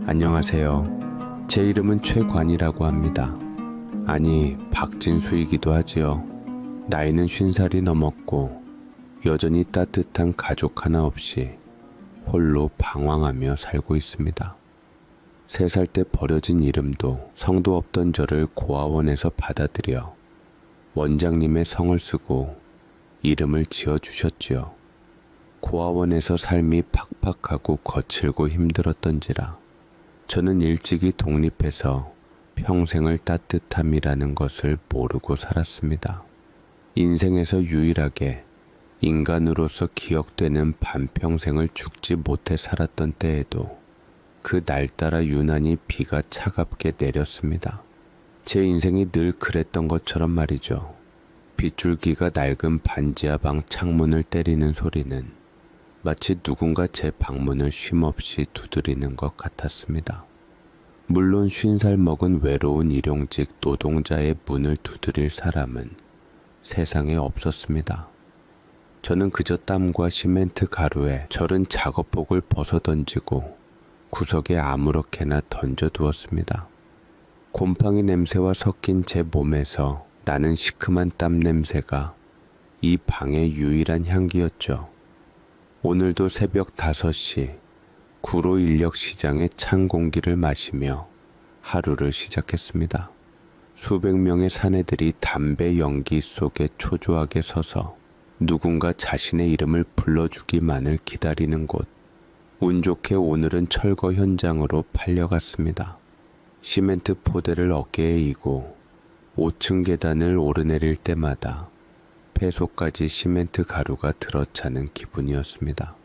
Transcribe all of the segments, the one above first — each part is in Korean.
안녕하세요. 제 이름은 최관이라고 합니다. 아니, 박진수이기도 하지요. 나이는 50살이 넘었고 여전히 따뜻한 가족 하나 없이 홀로 방황하며 살고 있습니다. 3살 때 버려진 이름도 성도 없던 저를 고아원에서 받아들여 원장님의 성을 쓰고 이름을 지어주셨지요. 고아원에서 삶이 팍팍하고 거칠고 힘들었던지라 저는 일찍이 독립해서 평생을 따뜻함이라는 것을 모르고 살았습니다. 인생에서 유일하게 인간으로서 기억되는 반평생을 죽지 못해 살았던 때에도 그 날따라 유난히 비가 차갑게 내렸습니다. 제 인생이 늘 그랬던 것처럼 말이죠. 빗줄기가 낡은 반지하 방 창문을 때리는 소리는 마치 누군가 제 방문을 쉼없이 두드리는 것 같았습니다. 물론 50살 먹은 외로운 일용직 노동자의 문을 두드릴 사람은 세상에 없었습니다. 저는 그저 땀과 시멘트 가루에 절은 작업복을 벗어던지고 구석에 아무렇게나 던져두었습니다. 곰팡이 냄새와 섞인 제 몸에서 나는 시큼한 땀 냄새가 이 방의 유일한 향기였죠. 오늘도 새벽 5시 구로 인력 시장의 찬 공기를 마시며 하루를 시작했습니다. 수백 명의 사내들이 담배 연기 속에 초조하게 서서 누군가 자신의 이름을 불러주기만을 기다리는 곳. 운 좋게 오늘은 철거 현장으로 팔려갔습니다. 시멘트 포대를 어깨에 이고 5층 계단을 오르내릴 때마다 폐속까지 시멘트 가루가 들어차는 기분이었습니다.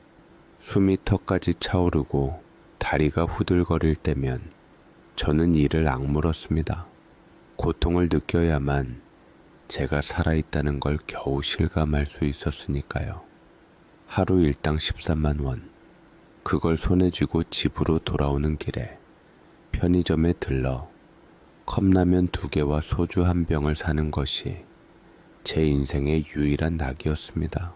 숨이 턱까지 차오르고 다리가 후들거릴 때면 저는 이를 악물었습니다. 고통을 느껴야만 제가 살아있다는 걸 겨우 실감할 수 있었으니까요. 하루 일당 13만 원. 그걸 손에 쥐고 집으로 돌아오는 길에 편의점에 들러 컵라면 2개와 소주 1병을 사는 것이 제 인생의 유일한 낙이었습니다.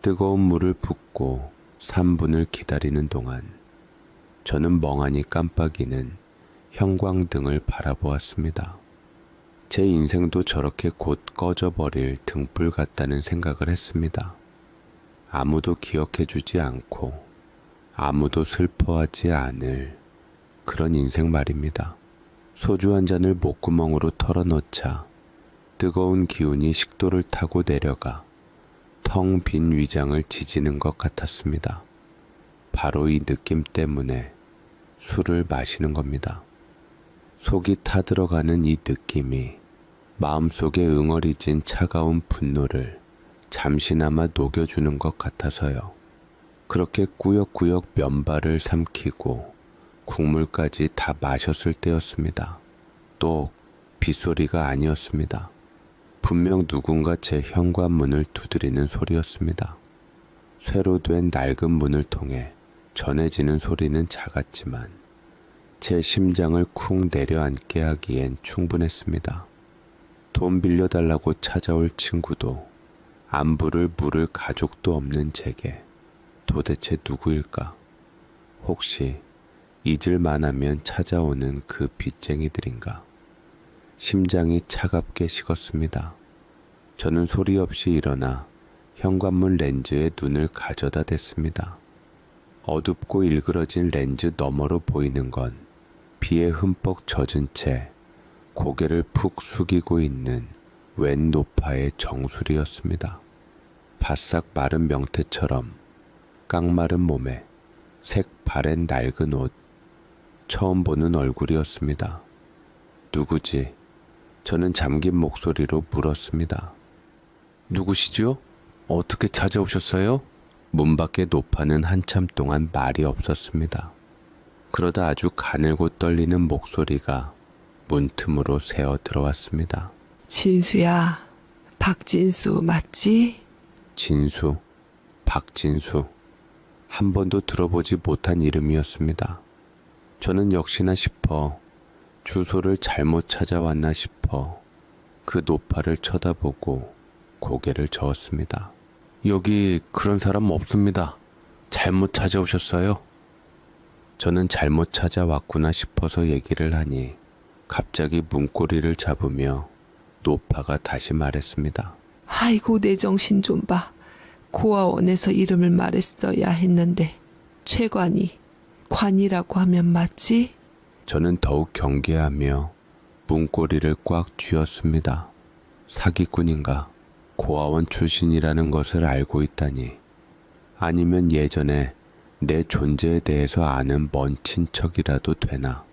뜨거운 물을 붓고 3분을 기다리는 동안 저는 멍하니 깜빡이는 형광등을 바라보았습니다. 제 인생도 저렇게 곧 꺼져버릴 등불 같다는 생각을 했습니다. 아무도 기억해주지 않고 아무도 슬퍼하지 않을 그런 인생 말입니다. 소주 한 잔을 목구멍으로 털어넣자 뜨거운 기운이 식도를 타고 내려가 텅 빈 위장을 지지는 것 같았습니다. 바로 이 느낌 때문에 술을 마시는 겁니다. 속이 타들어가는 이 느낌이 마음속에 응어리진 차가운 분노를 잠시나마 녹여주는 것 같아서요. 그렇게 꾸역꾸역 면발을 삼키고 국물까지 다 마셨을 때였습니다. 또 빗소리가 아니었습니다. 분명 누군가 제 현관문을 두드리는 소리였습니다. 쇠로 된 낡은 문을 통해 전해지는 소리는 작았지만 제 심장을 쿵 내려앉게 하기엔 충분했습니다. 돈 빌려달라고 찾아올 친구도 안부를 물을 가족도 없는 제게 도대체 누구일까? 혹시 잊을만 하면 찾아오는 그 빚쟁이들인가? 심장이 차갑게 식었습니다. 저는 소리 없이 일어나 현관문 렌즈에 눈을 가져다 댔습니다. 어둡고 일그러진 렌즈 너머로 보이는 건 비에 흠뻑 젖은 채 고개를 푹 숙이고 있는 웬 노파의 정수리였습니다. 바싹 마른 명태처럼 깡마른 몸에 색 바랜 낡은 옷, 처음 보는 얼굴이었습니다. 누구지? 저는 잠긴 목소리로 물었습니다. 누구시죠? 어떻게 찾아오셨어요? 문 밖의 노파는 한참 동안 말이 없었습니다. 그러다 아주 가늘고 떨리는 목소리가 문틈으로 새어 들어왔습니다. 진수야, 박진수 맞지? 진수, 박진수. 한 번도 들어보지 못한 이름이었습니다. 저는 역시나 싶어 주소를 잘못 찾아왔나 싶어 그 노파를 쳐다보고 고개를 저었습니다. 여기 그런 사람 없습니다. 잘못 찾아오셨어요. 저는 잘못 찾아왔구나 싶어서 얘기를 하니 갑자기 문고리를 잡으며 노파가 다시 말했습니다. 아이고 내 정신 좀 봐. 고아원에서 이름을 말했어야 했는데 최관이 관이라고 하면 맞지? 저는 더욱 경계하며 문고리를 꽉 쥐었습니다. 사기꾼인가 고아원 출신이라는 것을 알고 있다니, 아니면 예전에 내 존재에 대해서 아는 먼 친척이라도 되나?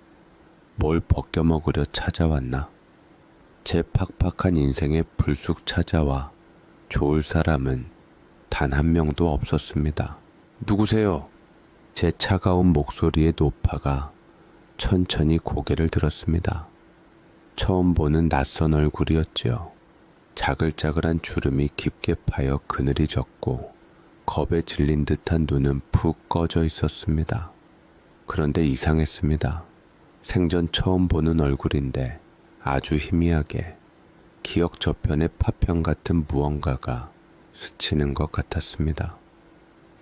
뭘 벗겨먹으려 찾아왔나? 제 팍팍한 인생에 불쑥 찾아와 좋을 사람은 단 한 명도 없었습니다. 누구세요? 제 차가운 목소리의 노파가 천천히 고개를 들었습니다. 처음 보는 낯선 얼굴이었지요. 자글자글한 주름이 깊게 파여 그늘이 졌고 겁에 질린 듯한 눈은 푹 꺼져 있었습니다. 그런데 이상했습니다. 생전 처음 보는 얼굴인데 아주 희미하게 기억 저편의 파편 같은 무언가가 스치는 것 같았습니다.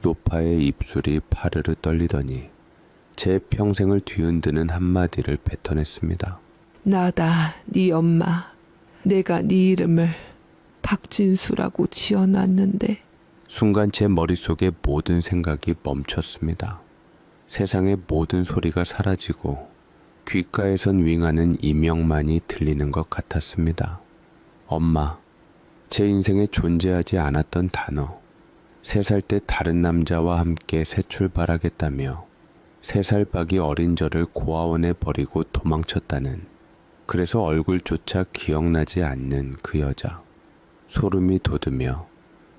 노파의 입술이 파르르 떨리더니 제 평생을 뒤흔드는 한마디를 뱉어냈습니다. 나다 네 엄마. 내가 네 이름을 박진수라고 지어놨는데. 순간 제 머릿속의 모든 생각이 멈췄습니다. 세상의 모든 소리가 사라지고 귓가에선 윙하는 이명만이 들리는 것 같았습니다. 엄마, 제 인생에 존재하지 않았던 단어. 3살 때 다른 남자와 함께 새 출발하겠다며 3살 박이 어린 저를 고아원에 버리고 도망쳤다는, 그래서 얼굴조차 기억나지 않는 그 여자. 소름이 돋으며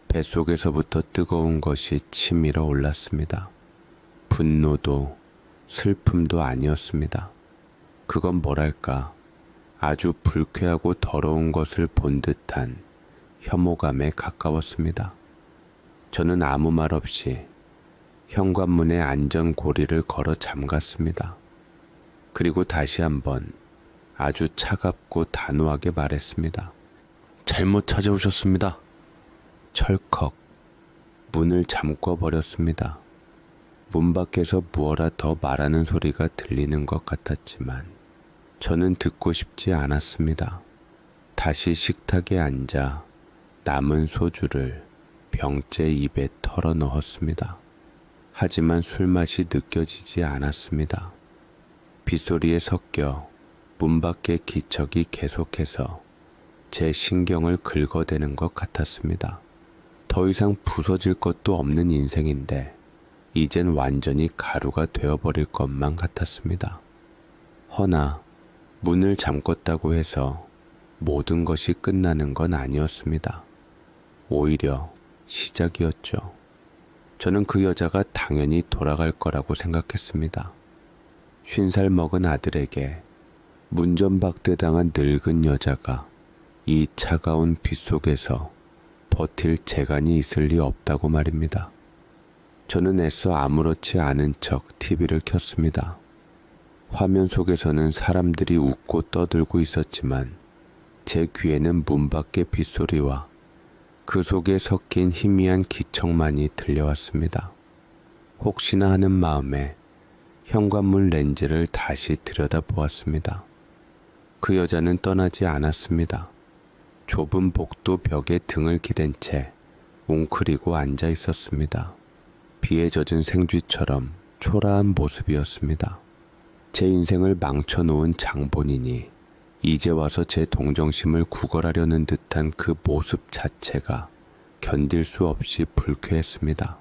뱃속에서부터 뜨거운 것이 치밀어 올랐습니다. 분노도 슬픔도 아니었습니다. 그건 뭐랄까 아주 불쾌하고 더러운 것을 본 듯한 혐오감에 가까웠습니다. 저는 아무 말 없이 현관문에 안전고리를 걸어 잠갔습니다. 그리고 다시 한번 아주 차갑고 단호하게 말했습니다. 잘못 찾아오셨습니다. 철컥 문을 잠궈버렸습니다. 문 밖에서 무어라 더 말하는 소리가 들리는 것 같았지만 저는 듣고 싶지 않았습니다. 다시 식탁에 앉아 남은 소주를 병째 입에 털어 넣었습니다. 하지만 술맛이 느껴지지 않았습니다. 빗소리에 섞여 문 밖의 기척이 계속해서 제 신경을 긁어대는 것 같았습니다. 더 이상 부서질 것도 없는 인생인데 이젠 완전히 가루가 되어버릴 것만 같았습니다. 허나 문을 잠궜다고 해서 모든 것이 끝나는 건 아니었습니다. 오히려 시작이었죠. 저는 그 여자가 당연히 돌아갈 거라고 생각했습니다. 50살 먹은 아들에게 문전박대당한 늙은 여자가 이 차가운 빛 속에서 버틸 재간이 있을 리 없다고 말입니다. 저는 애써 아무렇지 않은 척 TV를 켰습니다. 화면 속에서는 사람들이 웃고 떠들고 있었지만 제 귀에는 문 밖의 빗소리와 그 속에 섞인 희미한 기척만이 들려왔습니다. 혹시나 하는 마음에 현관문 렌즈를 다시 들여다보았습니다. 그 여자는 떠나지 않았습니다. 좁은 복도 벽에 등을 기댄 채 웅크리고 앉아 있었습니다. 비에 젖은 생쥐처럼 초라한 모습이었습니다. 제 인생을 망쳐놓은 장본인이 이제 와서 제 동정심을 구걸하려는 듯한 그 모습 자체가 견딜 수 없이 불쾌했습니다.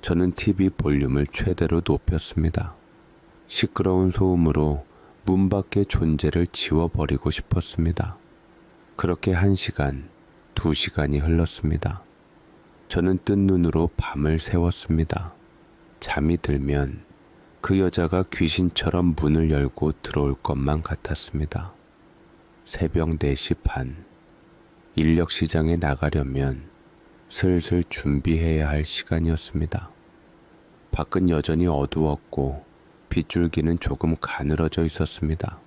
저는 TV 볼륨을 최대로 높였습니다. 시끄러운 소음으로 문 밖의 존재를 지워버리고 싶었습니다. 그렇게 1시간, 2시간이 흘렀습니다. 저는 뜬 눈으로 밤을 새웠습니다. 잠이 들면 그 여자가 귀신처럼 문을 열고 들어올 것만 같았습니다. 새벽 4시 반, 인력시장에 나가려면 슬슬 준비해야 할 시간이었습니다. 밖은 여전히 어두웠고 빗줄기는 조금 가늘어져 있었습니다.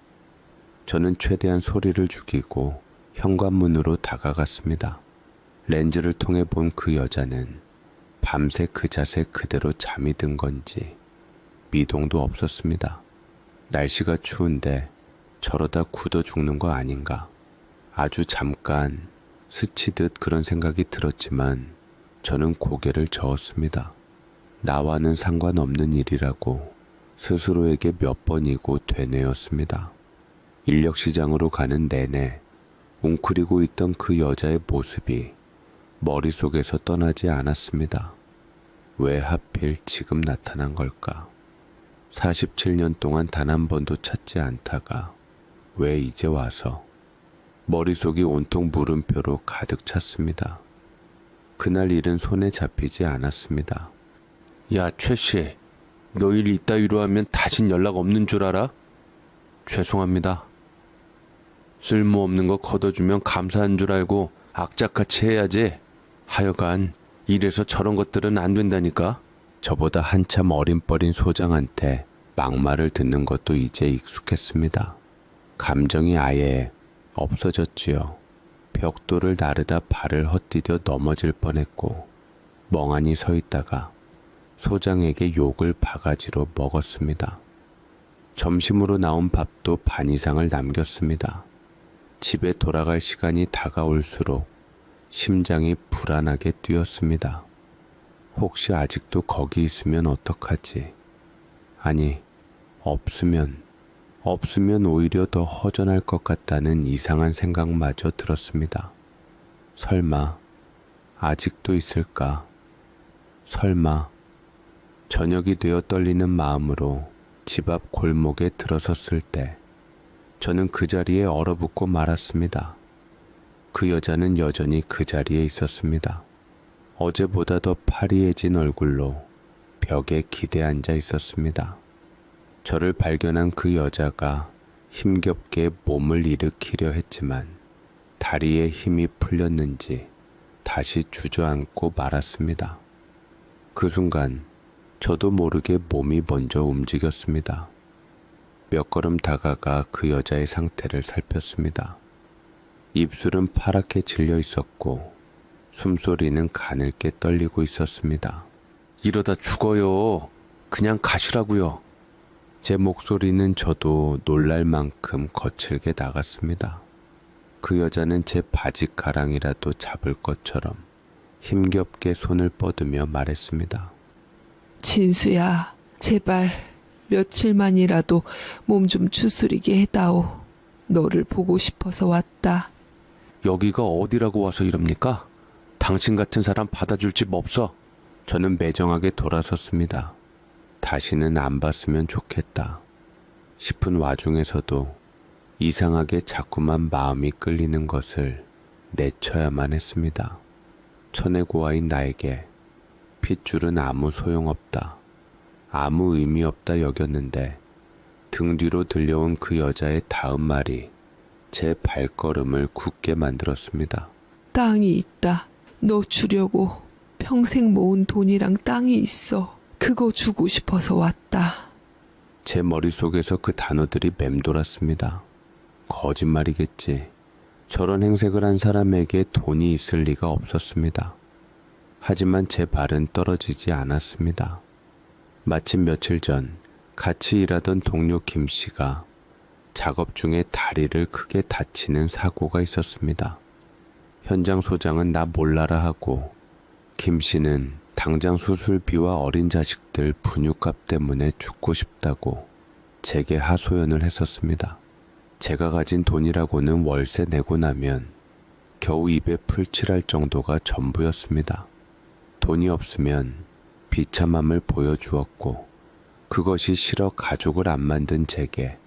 저는 최대한 소리를 죽이고 현관문으로 다가갔습니다. 렌즈를 통해 본 그 여자는 밤새 그 자세 그대로 잠이 든 건지 미동도 없었습니다. 날씨가 추운데 저러다 굳어 죽는 거 아닌가. 아주 잠깐 스치듯 그런 생각이 들었지만 저는 고개를 저었습니다. 나와는 상관없는 일이라고 스스로에게 몇 번이고 되뇌었습니다. 인력시장으로 가는 내내 웅크리고 있던 그 여자의 모습이 머릿속에서 떠나지 않았습니다. 왜 하필 지금 나타난 걸까? 47년 동안 단 한 번도 찾지 않다가 왜 이제 와서? 머릿속이 온통 물음표로 가득 찼습니다. 그날 일은 손에 잡히지 않았습니다. 야, 최씨, 너 일 이따위로 하면 다신 연락 없는 줄 알아? 죄송합니다. 쓸모없는 거 걷어주면 감사한 줄 알고 악착같이 해야지. 하여간 이래서 저런 것들은 안 된다니까. 저보다 한참 어린버린 소장한테 막말을 듣는 것도 이제 익숙했습니다. 감정이 아예 없어졌지요. 벽돌을 나르다 발을 헛디뎌 넘어질 뻔했고 멍하니 서 있다가 소장에게 욕을 바가지로 먹었습니다. 점심으로 나온 밥도 반 이상을 남겼습니다. 집에 돌아갈 시간이 다가올수록 심장이 불안하게 뛰었습니다. 혹시 아직도 거기 있으면 어떡하지? 아니, 없으면 오히려 더 허전할 것 같다는 이상한 생각마저 들었습니다. 설마 아직도 있을까? 설마. 저녁이 되어 떨리는 마음으로 집 앞 골목에 들어섰을 때 저는 그 자리에 얼어붙고 말았습니다. 그 여자는 여전히 그 자리에 있었습니다. 어제보다 더 파리해진 얼굴로 벽에 기대 앉아 있었습니다. 저를 발견한 그 여자가 힘겹게 몸을 일으키려 했지만 다리에 힘이 풀렸는지 다시 주저앉고 말았습니다. 그 순간 저도 모르게 몸이 먼저 움직였습니다. 몇 걸음 다가가 그 여자의 상태를 살폈습니다. 입술은 파랗게 질려 있었고 숨소리는 가늘게 떨리고 있었습니다. 이러다 죽어요. 그냥 가시라고요. 제 목소리는 저도 놀랄 만큼 거칠게 나갔습니다. 그 여자는 제 바지 가랑이라도 잡을 것처럼 힘겹게 손을 뻗으며 말했습니다. 진수야, 제발 며칠만이라도 몸 좀 추스리게 해다오. 너를 보고 싶어서 왔다. 여기가 어디라고 와서 이럽니까? 당신 같은 사람 받아줄 집 없어. 저는 매정하게 돌아섰습니다. 다시는 안 봤으면 좋겠다 싶은 와중에서도 이상하게 자꾸만 마음이 끌리는 것을 내쳐야만 했습니다. 천혜고아인 나에게 핏줄은 아무 소용없다, 아무 의미 없다 여겼는데 등 뒤로 들려온 그 여자의 다음 말이 제 발걸음을 굳게 만들었습니다. 땅이 있다. 너 주려고 평생 모은 돈이랑 땅이 있어. 그거 주고 싶어서 왔다. 제 머릿속에서 그 단어들이 맴돌았습니다. 거짓말이겠지. 저런 행색을 한 사람에게 돈이 있을 리가 없었습니다. 하지만 제 발은 떨어지지 않았습니다. 마침 며칠 전 같이 일하던 동료 김 씨가 작업 중에 다리를 크게 다치는 사고가 있었습니다. 현장 소장은 나 몰라라 하고 김 씨는 당장 수술비와 어린 자식들 분유값 때문에 죽고 싶다고 제게 하소연을 했었습니다. 제가 가진 돈이라고는 월세 내고 나면 겨우 입에 풀칠할 정도가 전부였습니다. 돈이 없으면 비참함을 보여주었고 그것이 싫어 가족을 안 만든 제게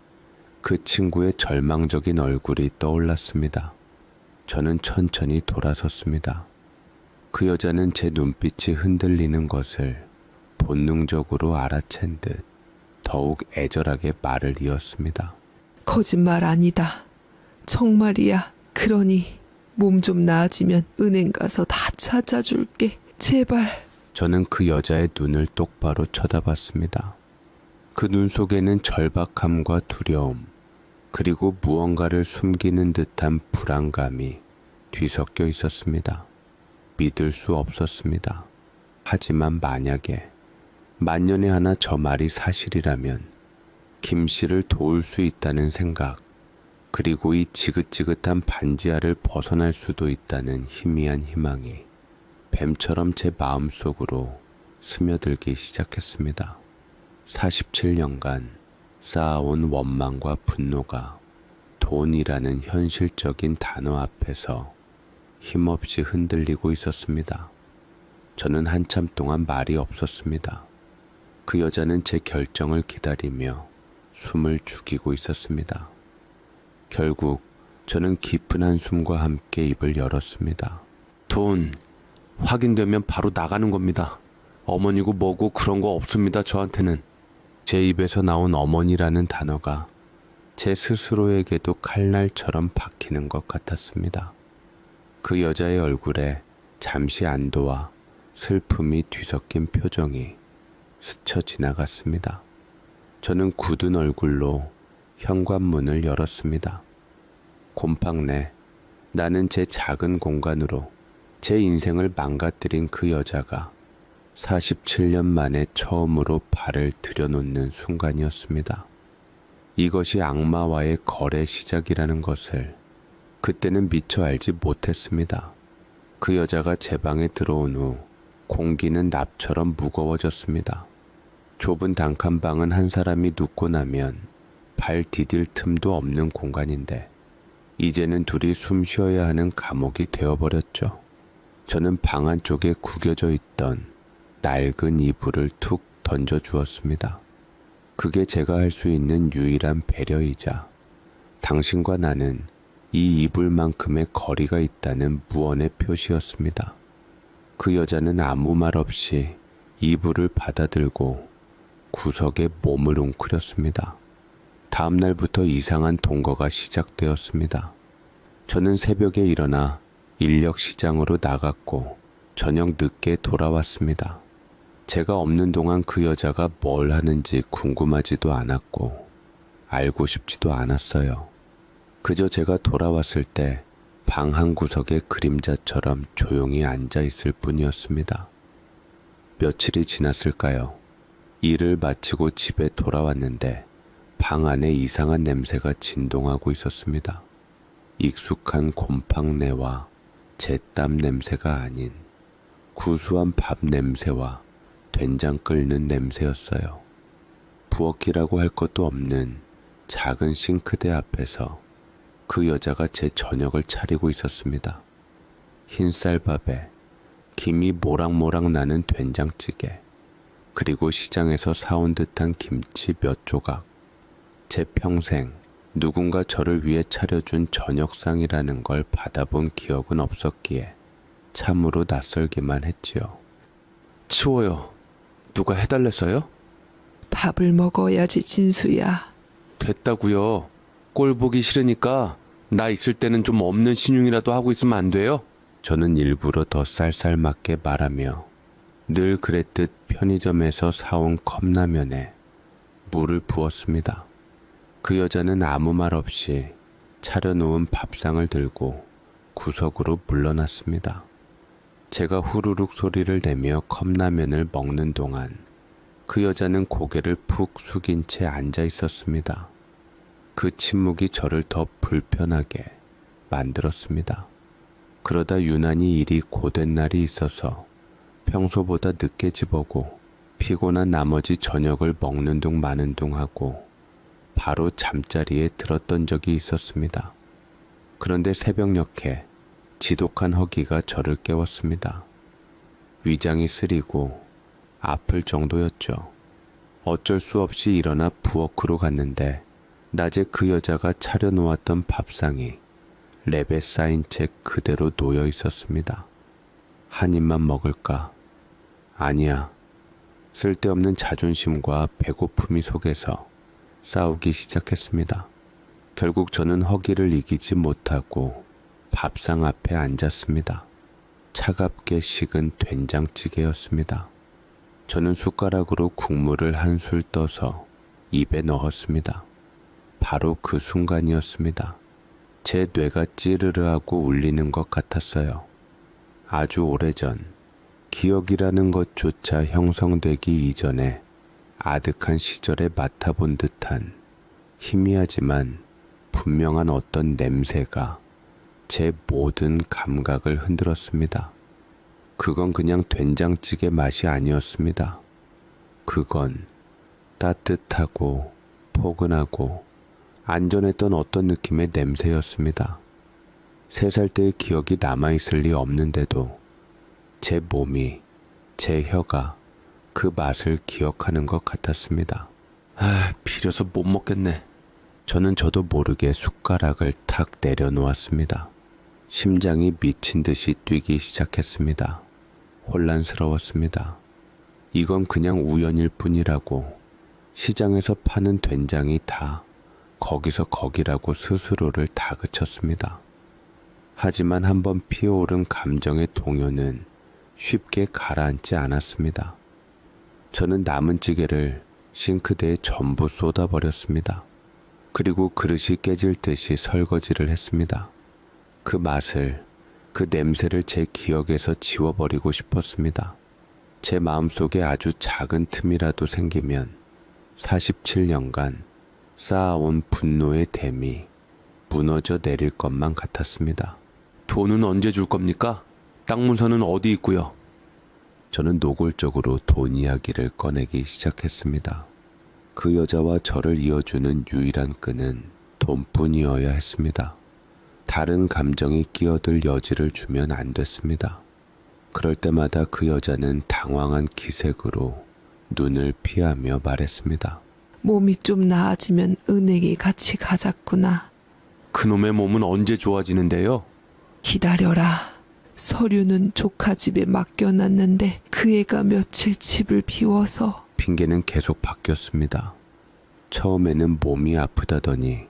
그 친구의 절망적인 얼굴이 떠올랐습니다. 저는 천천히 돌아섰습니다. 그 여자는 제 눈빛이 흔들리는 것을 본능적으로 알아챈 듯 더욱 애절하게 말을 이었습니다. 거짓말 아니다. 정말이야. 그러니 몸 좀 나아지면 은행 가서 다 찾아줄게. 제발. 저는 그 여자의 눈을 똑바로 쳐다봤습니다. 그 눈 속에는 절박함과 두려움, 그리고 무언가를 숨기는 듯한 불안감이 뒤섞여 있었습니다. 믿을 수 없었습니다. 하지만 만약에 만년에 하나 저 말이 사실이라면 김 씨를 도울 수 있다는 생각, 그리고 이 지긋지긋한 반지하를 벗어날 수도 있다는 희미한 희망이 뱀처럼 제 마음속으로 스며들기 시작했습니다. 47년간 쌓아온 원망과 분노가 돈이라는 현실적인 단어 앞에서 힘없이 흔들리고 있었습니다. 저는 한참 동안 말이 없었습니다. 그 여자는 제 결정을 기다리며 숨을 죽이고 있었습니다. 결국 저는 깊은 한숨과 함께 입을 열었습니다. 돈 확인되면 바로 나가는 겁니다. 어머니고 뭐고 그런 거 없습니다, 저한테는. 제 입에서 나온 어머니라는 단어가 제 스스로에게도 칼날처럼 박히는 것 같았습니다. 그 여자의 얼굴에 잠시 안도와 슬픔이 뒤섞인 표정이 스쳐 지나갔습니다. 저는 굳은 얼굴로 현관문을 열었습니다. 곰팡내, 나는 제 작은 공간으로 제 인생을 망가뜨린 그 여자가 47년 만에 처음으로 발을 들여놓는 순간이었습니다. 이것이 악마와의 거래 시작이라는 것을 그때는 미처 알지 못했습니다. 그 여자가 제 방에 들어온 후 공기는 납처럼 무거워졌습니다. 좁은 단칸방은 한 사람이 눕고 나면 발 디딜 틈도 없는 공간인데 이제는 둘이 숨 쉬어야 하는 감옥이 되어버렸죠. 저는 방 안쪽에 구겨져 있던 낡은 이불을 툭 던져주었습니다. 그게 제가 할 수 있는 유일한 배려이자 당신과 나는 이 이불만큼의 거리가 있다는 무언의 표시였습니다. 그 여자는 아무 말 없이 이불을 받아들고 구석에 몸을 웅크렸습니다. 다음 날부터 이상한 동거가 시작되었습니다. 저는 새벽에 일어나 인력시장으로 나갔고 저녁 늦게 돌아왔습니다. 제가 없는 동안 그 여자가 뭘 하는지 궁금하지도 않았고 알고 싶지도 않았어요. 그저 제가 돌아왔을 때 방 한 구석에 그림자처럼 조용히 앉아 있을 뿐이었습니다. 며칠이 지났을까요? 일을 마치고 집에 돌아왔는데 방 안에 이상한 냄새가 진동하고 있었습니다. 익숙한 곰팡내와 제 땀 냄새가 아닌 구수한 밥 냄새와 된장 끓는 냄새였어요. 부엌이라고 할 것도 없는 작은 싱크대 앞에서 그 여자가 제 저녁을 차리고 있었습니다. 흰쌀밥에 김이 모락모락 나는 된장찌개, 그리고 시장에서 사온 듯한 김치 몇 조각. 제 평생 누군가 저를 위해 차려준 저녁상이라는 걸 받아본 기억은 없었기에 참으로 낯설기만 했지요. 치워요. 누가 해달랬어요? 밥을 먹어야지, 진수야. 됐다고요. 꼴 보기 싫으니까 나 있을 때는 좀 없는 신용이라도 하고 있으면 안 돼요? 저는 일부러 더 쌀쌀맞게 말하며 늘 그랬듯 편의점에서 사온 컵라면에 물을 부었습니다. 그 여자는 아무 말 없이 차려놓은 밥상을 들고 구석으로 물러났습니다. 제가 후루룩 소리를 내며 컵라면을 먹는 동안 그 여자는 고개를 푹 숙인 채 앉아 있었습니다. 그 침묵이 저를 더 불편하게 만들었습니다. 그러다 유난히 일이 고된 날이 있어서 평소보다 늦게 집 오고 피곤한 나머지 저녁을 먹는 둥 마는 둥 하고 바로 잠자리에 들었던 적이 있었습니다. 그런데 새벽녘에 지독한 허기가 저를 깨웠습니다. 위장이 쓰리고 아플 정도였죠. 어쩔 수 없이 일어나 부엌으로 갔는데 낮에 그 여자가 차려놓았던 밥상이 랩에 쌓인 채 그대로 놓여 있었습니다. 한 입만 먹을까? 아니야. 쓸데없는 자존심과 배고픔이 속에서 싸우기 시작했습니다. 결국 저는 허기를 이기지 못하고 밥상 앞에 앉았습니다. 차갑게 식은 된장찌개였습니다. 저는 숟가락으로 국물을 한술 떠서 입에 넣었습니다. 바로 그 순간이었습니다. 제 뇌가 찌르르하고 울리는 것 같았어요. 아주 오래전 기억이라는 것조차 형성되기 이전에 아득한 시절에 맡아본 듯한 희미하지만 분명한 어떤 냄새가 제 모든 감각을 흔들었습니다. 그건 그냥 된장찌개 맛이 아니었습니다. 그건 따뜻하고 포근하고 안전했던 어떤 느낌의 냄새였습니다. 3살 때의 기억이 남아있을 리 없는데도 제 몸이, 제 혀가 그 맛을 기억하는 것 같았습니다. 비려서 못 먹겠네. 저는 저도 모르게 숟가락을 탁 내려놓았습니다. 심장이 미친 듯이 뛰기 시작했습니다. 혼란스러웠습니다. 이건 그냥 우연일 뿐이라고 시장에서 파는 된장이 다 거기서 거기라고 스스로를 다그쳤습니다. 하지만 한번 피어오른 감정의 동요는 쉽게 가라앉지 않았습니다. 저는 남은 찌개를 싱크대에 전부 쏟아버렸습니다. 그리고 그릇이 깨질 듯이 설거지를 했습니다. 그 맛을, 그 냄새를 제 기억에서 지워버리고 싶었습니다. 제 마음속에 아주 작은 틈이라도 생기면 47년간 쌓아온 분노의 댐이 무너져 내릴 것만 같았습니다. 돈은 언제 줄 겁니까? 땅 문서는 어디 있고요? 저는 노골적으로 돈 이야기를 꺼내기 시작했습니다. 그 여자와 저를 이어주는 유일한 끈은 돈뿐이어야 했습니다. 다른 감정이 끼어들 여지를 주면 안 됐습니다. 그럴 때마다 그 여자는 당황한 기색으로 눈을 피하며 말했습니다. 몸이 좀 나아지면 은행에 같이 가자꾸나. 그놈의 몸은 언제 좋아지는데요? 기다려라. 서류는 조카 집에 맡겨놨는데 그 애가 며칠 집을 비워서. 핑계는 계속 바뀌었습니다. 처음에는 몸이 아프다더니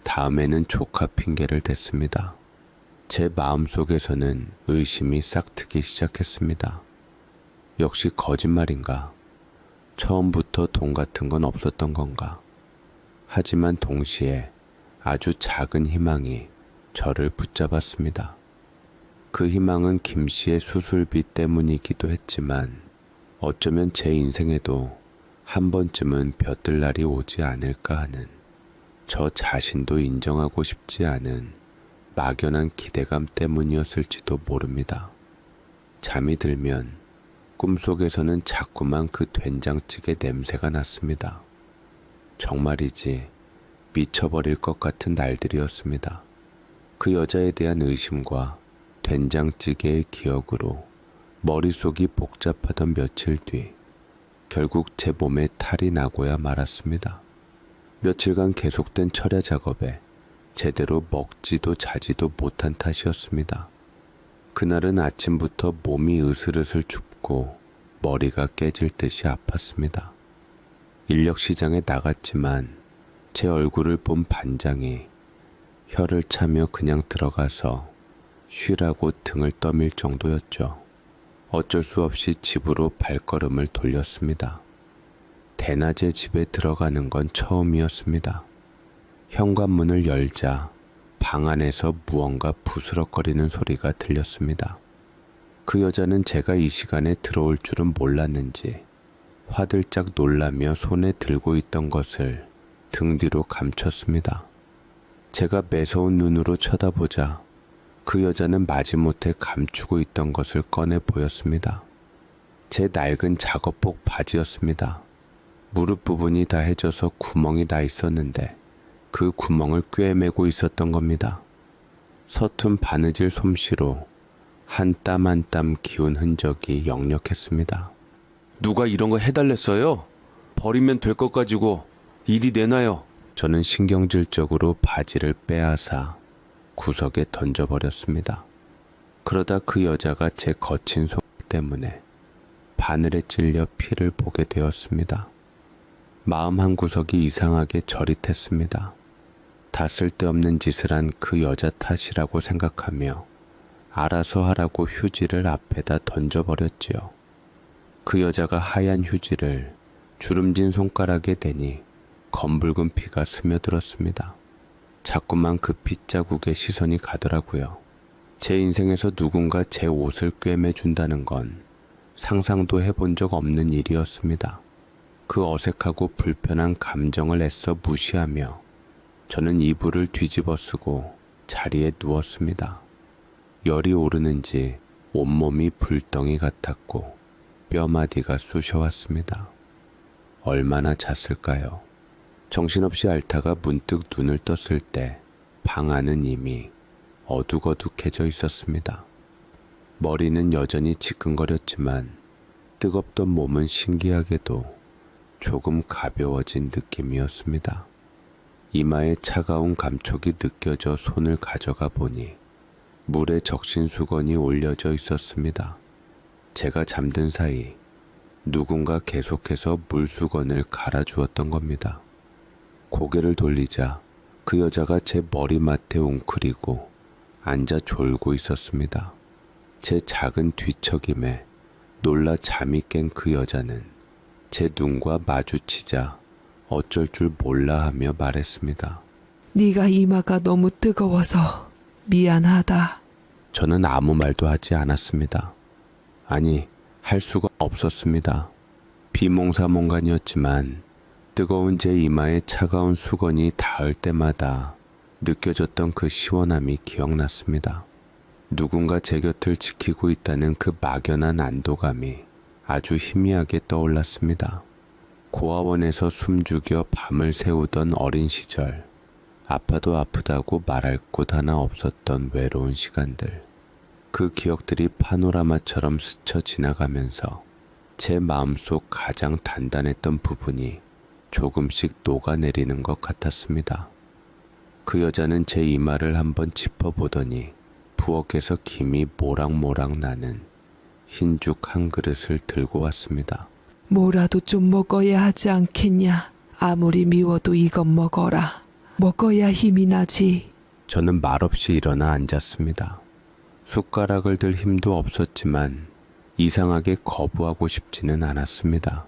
다음에는 조카 핑계를 댔습니다. 제 마음속에서는 의심이 싹트기 시작했습니다. 역시 거짓말인가? 처음부터 돈 같은 건 없었던 건가? 하지만 동시에 아주 작은 희망이 저를 붙잡았습니다. 그 희망은 김 씨의 수술비 때문이기도 했지만 어쩌면 제 인생에도 한 번쯤은 벼뜰 날이 오지 않을까 하는 저 자신도 인정하고 싶지 않은 막연한 기대감 때문이었을지도 모릅니다. 잠이 들면 꿈속에서는 자꾸만 그 된장찌개 냄새가 났습니다. 정말이지 미쳐버릴 것 같은 날들이었습니다. 그 여자에 대한 의심과 된장찌개의 기억으로 머릿속이 복잡하던 며칠 뒤 결국 제 몸에 탈이 나고야 말았습니다. 며칠간 계속된 철야 작업에 제대로 먹지도 자지도 못한 탓이었습니다. 그날은 아침부터 몸이 으슬으슬 춥고 머리가 깨질 듯이 아팠습니다. 인력시장에 나갔지만 제 얼굴을 본 반장이 혀를 차며 그냥 들어가서 쉬라고 등을 떠밀 정도였죠. 어쩔 수 없이 집으로 발걸음을 돌렸습니다. 대낮에 집에 들어가는 건 처음이었습니다. 현관문을 열자 방 안에서 무언가 부스럭거리는 소리가 들렸습니다. 그 여자는 제가 이 시간에 들어올 줄은 몰랐는지 화들짝 놀라며 손에 들고 있던 것을 등 뒤로 감췄습니다. 제가 매서운 눈으로 쳐다보자 그 여자는 마지못해 감추고 있던 것을 꺼내 보였습니다. 제 낡은 작업복 바지였습니다. 무릎 부분이 다 해져서 구멍이 나 있었는데 그 구멍을 꿰매고 있었던 겁니다. 서툰 바느질 솜씨로 한 땀 한 땀 기운 흔적이 역력했습니다. 누가 이런 거 해달랬어요? 버리면 될 것 가지고 이리 내놔요. 저는 신경질적으로 바지를 빼앗아 구석에 던져버렸습니다. 그러다 그 여자가 제 거친 손 때문에 바늘에 찔려 피를 보게 되었습니다. 마음 한구석이 이상하게 저릿했습니다. 다 쓸데없는 짓을 한 그 여자 탓이라고 생각하며 알아서 하라고 휴지를 앞에다 던져버렸지요. 그 여자가 하얀 휴지를 주름진 손가락에 대니 검붉은 피가 스며들었습니다. 자꾸만 그 핏자국에 시선이 가더라고요. 제 인생에서 누군가 제 옷을 꿰매준다는 건 상상도 해본 적 없는 일이었습니다. 그 어색하고 불편한 감정을 애써 무시하며 저는 이불을 뒤집어 쓰고 자리에 누웠습니다. 열이 오르는지 온몸이 불덩이 같았고 뼈마디가 쑤셔왔습니다. 얼마나 잤을까요? 정신없이 앓다가 문득 눈을 떴을 때 방 안은 이미 어둑어둑해져 있었습니다. 머리는 여전히 지끈거렸지만 뜨겁던 몸은 신기하게도 조금 가벼워진 느낌이었습니다. 이마에 차가운 감촉이 느껴져 손을 가져가 보니 물에 적신 수건이 올려져 있었습니다. 제가 잠든 사이 누군가 계속해서 물수건을 갈아주었던 겁니다. 고개를 돌리자 그 여자가 제 머리맡에 웅크리고 앉아 졸고 있었습니다. 제 작은 뒤척임에 놀라 잠이 깬 그 여자는 제 눈과 마주치자 어쩔 줄 몰라 하며 말했습니다. 네가 이마가 너무 뜨거워서 미안하다. 저는 아무 말도 하지 않았습니다. 아니, 할 수가 없었습니다. 비몽사몽간이었지만 뜨거운 제 이마에 차가운 수건이 닿을 때마다 느껴졌던 그 시원함이 기억났습니다. 누군가 제 곁을 지키고 있다는 그 막연한 안도감이 아주 희미하게 떠올랐습니다. 고아원에서 숨죽여 밤을 새우던 어린 시절, 아파도 아프다고 말할 곳 하나 없었던 외로운 시간들, 그 기억들이 파노라마처럼 스쳐 지나가면서 제 마음속 가장 단단했던 부분이 조금씩 녹아내리는 것 같았습니다. 그 여자는 제 이마를 한번 짚어보더니 부엌에서 김이 모락모락 나는 흰죽 한 그릇을 들고 왔습니다. 뭐라도 좀 먹어야 하지 않겠냐. 아무리 미워도 이건 먹어라. 먹어야 힘이 나지. 저는 말없이 일어나 앉았습니다. 숟가락을 들 힘도 없었지만 이상하게 거부하고 싶지는 않았습니다.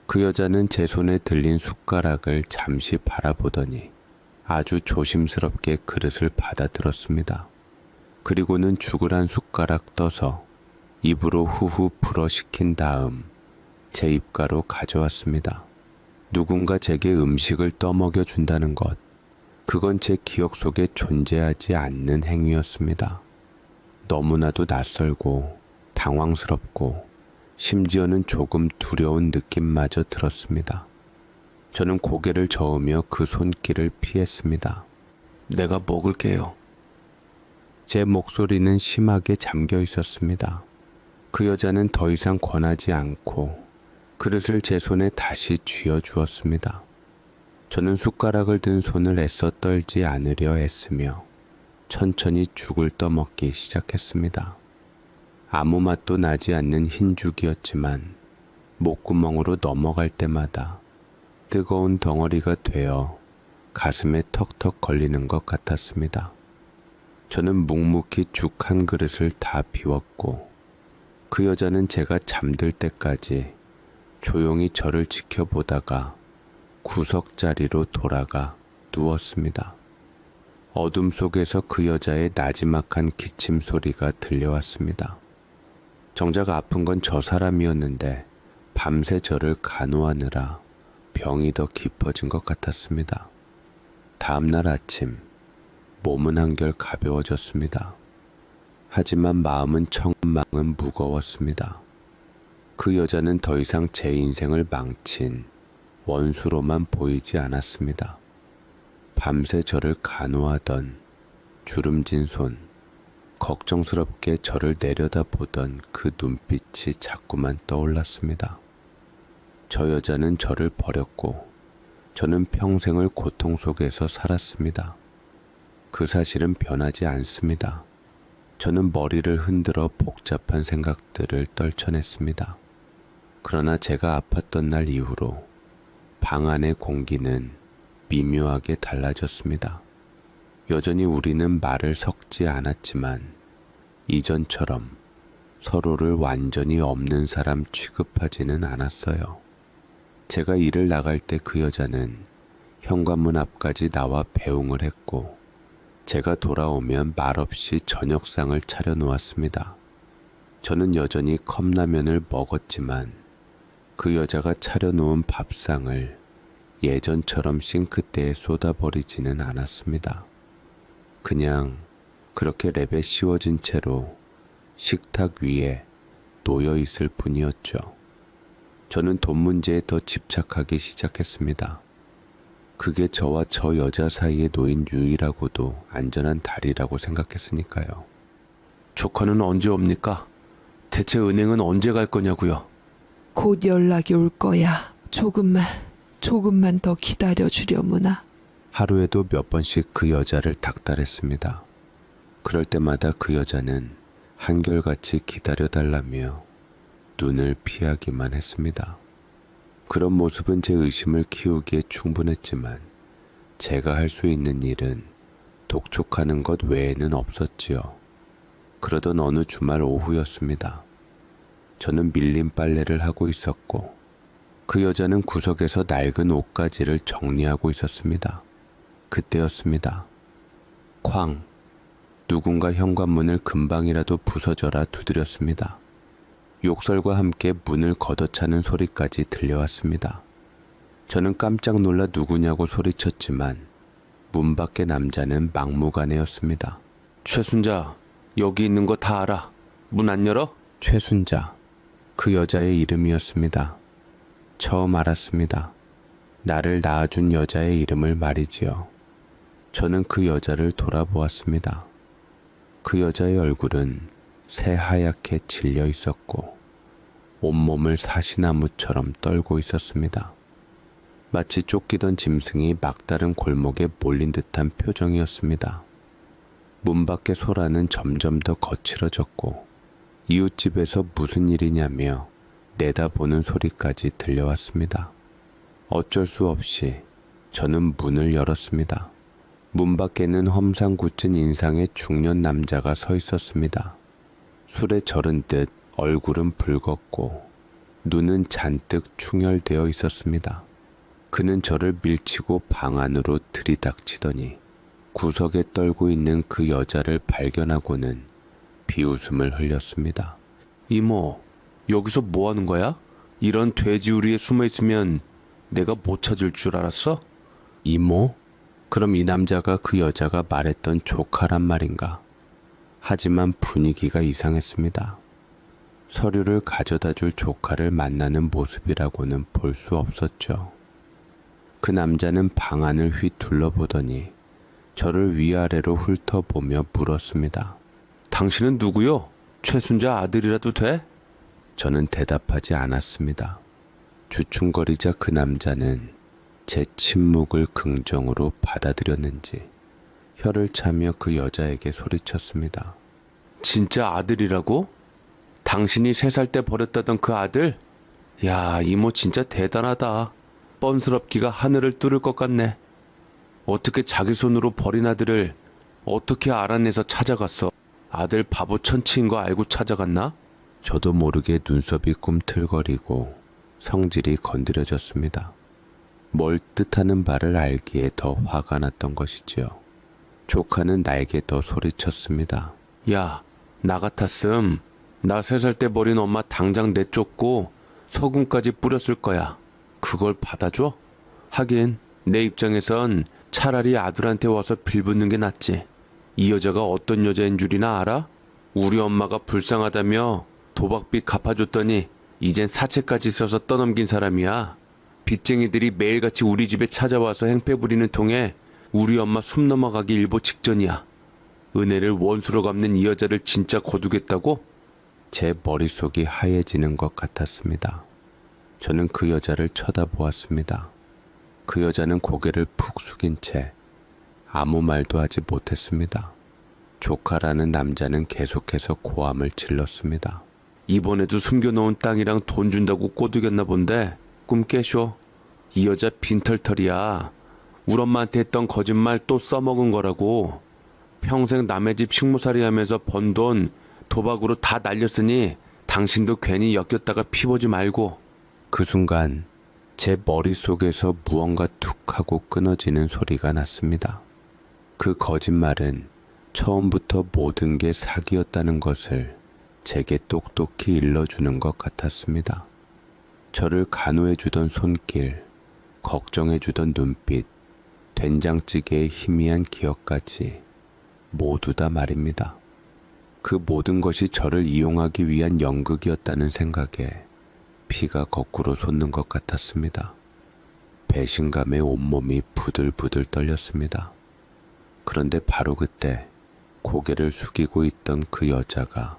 그 여자는 제 손에 들린 숟가락을 잠시 바라보더니 아주 조심스럽게 그릇을 받아들었습니다. 그리고는 죽을 한 숟가락 떠서 입으로 후후 불어 식힌 다음 제 입가로 가져왔습니다. 누군가 제게 음식을 떠먹여 준다는 것, 그건 제 기억 속에 존재하지 않는 행위였습니다. 너무나도 낯설고 당황스럽고 심지어는 조금 두려운 느낌마저 들었습니다. 저는 고개를 저으며 그 손길을 피했습니다. 내가 먹을게요. 제 목소리는 심하게 잠겨 있었습니다. 그 여자는 더 이상 권하지 않고 그릇을 제 손에 다시 쥐어주었습니다. 저는 숟가락을 든 손을 애써 떨지 않으려 애쓰며 천천히 죽을 떠먹기 시작했습니다. 아무 맛도 나지 않는 흰죽이었지만 목구멍으로 넘어갈 때마다 뜨거운 덩어리가 되어 가슴에 턱턱 걸리는 것 같았습니다. 저는 묵묵히 죽 한 그릇을 다 비웠고 그 여자는 제가 잠들 때까지 조용히 저를 지켜보다가 구석자리로 돌아가 누웠습니다. 어둠 속에서 그 여자의 나지막한 기침 소리가 들려왔습니다. 정작 아픈 건 저 사람이었는데 밤새 저를 간호하느라 병이 더 깊어진 것 같았습니다. 다음날 아침 몸은 한결 가벼워졌습니다. 하지만 마음은 청망은 무거웠습니다. 그 여자는 더 이상 제 인생을 망친 원수로만 보이지 않았습니다. 밤새 저를 간호하던 주름진 손, 걱정스럽게 저를 내려다보던 그 눈빛이 자꾸만 떠올랐습니다. 저 여자는 저를 버렸고 저는 평생을 고통 속에서 살았습니다. 그 사실은 변하지 않습니다. 저는 머리를 흔들어 복잡한 생각들을 떨쳐냈습니다. 그러나 제가 아팠던 날 이후로 방 안의 공기는 미묘하게 달라졌습니다. 여전히 우리는 말을 섞지 않았지만 이전처럼 서로를 완전히 없는 사람 취급하지는 않았어요. 제가 일을 나갈 때 그 여자는 현관문 앞까지 나와 배웅을 했고 제가 돌아오면 말없이 저녁상을 차려놓았습니다. 저는 여전히 컵라면을 먹었지만 그 여자가 차려놓은 밥상을 예전처럼 싱크대에 쏟아버리지는 않았습니다. 그냥 그렇게 랩에 씌워진 채로 식탁 위에 놓여 있을 뿐이었죠. 저는 돈 문제에 더 집착하기 시작했습니다. 그게 저와 저 여자 사이에 놓인 유일하고도 안전한 다리라고 생각했으니까요. 조카는 언제 옵니까? 대체 은행은 언제 갈 거냐고요? 곧 연락이 올 거야. 조금만 더 기다려 주려무나. 하루에도 몇 번씩 그 여자를 닥달했습니다. 그럴 때마다 그 여자는 한결같이 기다려달라며 눈을 피하기만 했습니다. 그런 모습은 제 의심을 키우기에 충분했지만 제가 할 수 있는 일은 독촉하는 것 외에는 없었지요. 그러던 어느 주말 오후였습니다. 저는 밀린 빨래를 하고 있었고 그 여자는 구석에서 낡은 옷가지를 정리하고 있었습니다. 그때였습니다. 쾅! 누군가 현관문을 금방이라도 부서져라 두드렸습니다. 욕설과 함께 문을 걷어차는 소리까지 들려왔습니다. 저는 깜짝 놀라 누구냐고 소리쳤지만 문 밖의 남자는 막무가내였습니다. 최순자, 여기 있는 거 다 알아. 문 안 열어? 최순자, 그 여자의 이름이었습니다. 처음 알았습니다. 나를 낳아준 여자의 이름을 말이지요. 저는 그 여자를 돌아보았습니다. 그 여자의 얼굴은 새하얗게 질려 있었고 온몸을 사시나무처럼 떨고 있었습니다. 마치 쫓기던 짐승이 막다른 골목에 몰린 듯한 표정이었습니다. 문 밖의 소라는 점점 더 거칠어졌고 이웃집에서 무슨 일이냐며 내다보는 소리까지 들려왔습니다. 어쩔 수 없이 저는 문을 열었습니다. 문 밖에는 험상궂은 인상의 중년 남자가 서 있었습니다. 술에 절은 듯 얼굴은 붉었고 눈은 잔뜩 충혈되어 있었습니다. 그는 저를 밀치고 방 안으로 들이닥치더니 구석에 떨고 있는 그 여자를 발견하고는 비웃음을 흘렸습니다. 이모, 여기서 뭐 하는 거야? 이런 돼지우리에 숨어 있으면 내가 못 찾을 줄 알았어? 이모? 그럼 이 남자가 그 여자가 말했던 조카란 말인가? 하지만 분위기가 이상했습니다. 서류를 가져다 줄 조카를 만나는 모습이라고는 볼 수 없었죠. 그 남자는 방 안을 휙 둘러보더니 저를 위아래로 훑어보며 물었습니다. 당신은 누구요? 최순자 아들이라도 돼? 저는 대답하지 않았습니다. 주춤거리자 그 남자는 제 침묵을 긍정으로 받아들였는지 혀를 차며 그 여자에게 소리쳤습니다. 진짜 아들이라고? 당신이 3살 때 버렸다던 그 아들? 야, 이모 진짜 대단하다. 뻔스럽기가 하늘을 뚫을 것 같네. 어떻게 자기 손으로 버린 아들을 어떻게 알아내서 찾아갔어? 아들 바보 천치인 거 알고 찾아갔나? 저도 모르게 눈썹이 꿈틀거리고 성질이 건드려졌습니다. 뭘 뜻하는 바를 알기에 더 화가 났던 것이지요. 조카는 나에게 더 소리쳤습니다. 야, 나 같았음. 나 3살 때 버린 엄마 당장 내쫓고 소금까지 뿌렸을 거야. 그걸 받아줘? 하긴 내 입장에선 차라리 아들한테 와서 빌붙는 게 낫지. 이 여자가 어떤 여자인 줄이나 알아? 우리 엄마가 불쌍하다며 도박빚 갚아줬더니 이젠 사채까지 써서 떠넘긴 사람이야. 빚쟁이들이 매일같이 우리 집에 찾아와서 행패 부리는 통에 우리 엄마 숨 넘어가기 일보 직전이야. 은혜를 원수로 갚는 이 여자를 진짜 거두겠다고? 제 머릿속이 하얘지는 것 같았습니다. 저는 그 여자를 쳐다보았습니다. 그 여자는 고개를 푹 숙인 채 아무 말도 하지 못했습니다. 조카라는 남자는 계속해서 고함을 질렀습니다. 이번에도 숨겨놓은 땅이랑 돈 준다고 꼬드겼나 본데 꿈 깨쇼. 이 여자 빈털털이야. 우리 엄마한테 했던 거짓말 또 써먹은 거라고. 평생 남의 집 식모살이 하면서 번 돈 도박으로 다 날렸으니 당신도 괜히 엮였다가 피보지 말고. 그 순간 제 머릿속에서 무언가 툭 하고 끊어지는 소리가 났습니다. 그 거짓말은 처음부터 모든 게 사기였다는 것을 제게 똑똑히 일러주는 것 같았습니다. 저를 간호해주던 손길, 걱정해주던 눈빛, 된장찌개의 희미한 기억까지 모두 다 말입니다. 그 모든 것이 저를 이용하기 위한 연극이었다는 생각에 피가 거꾸로 솟는 것 같았습니다. 배신감에 온몸이 부들부들 떨렸습니다. 그런데 바로 그때 고개를 숙이고 있던 그 여자가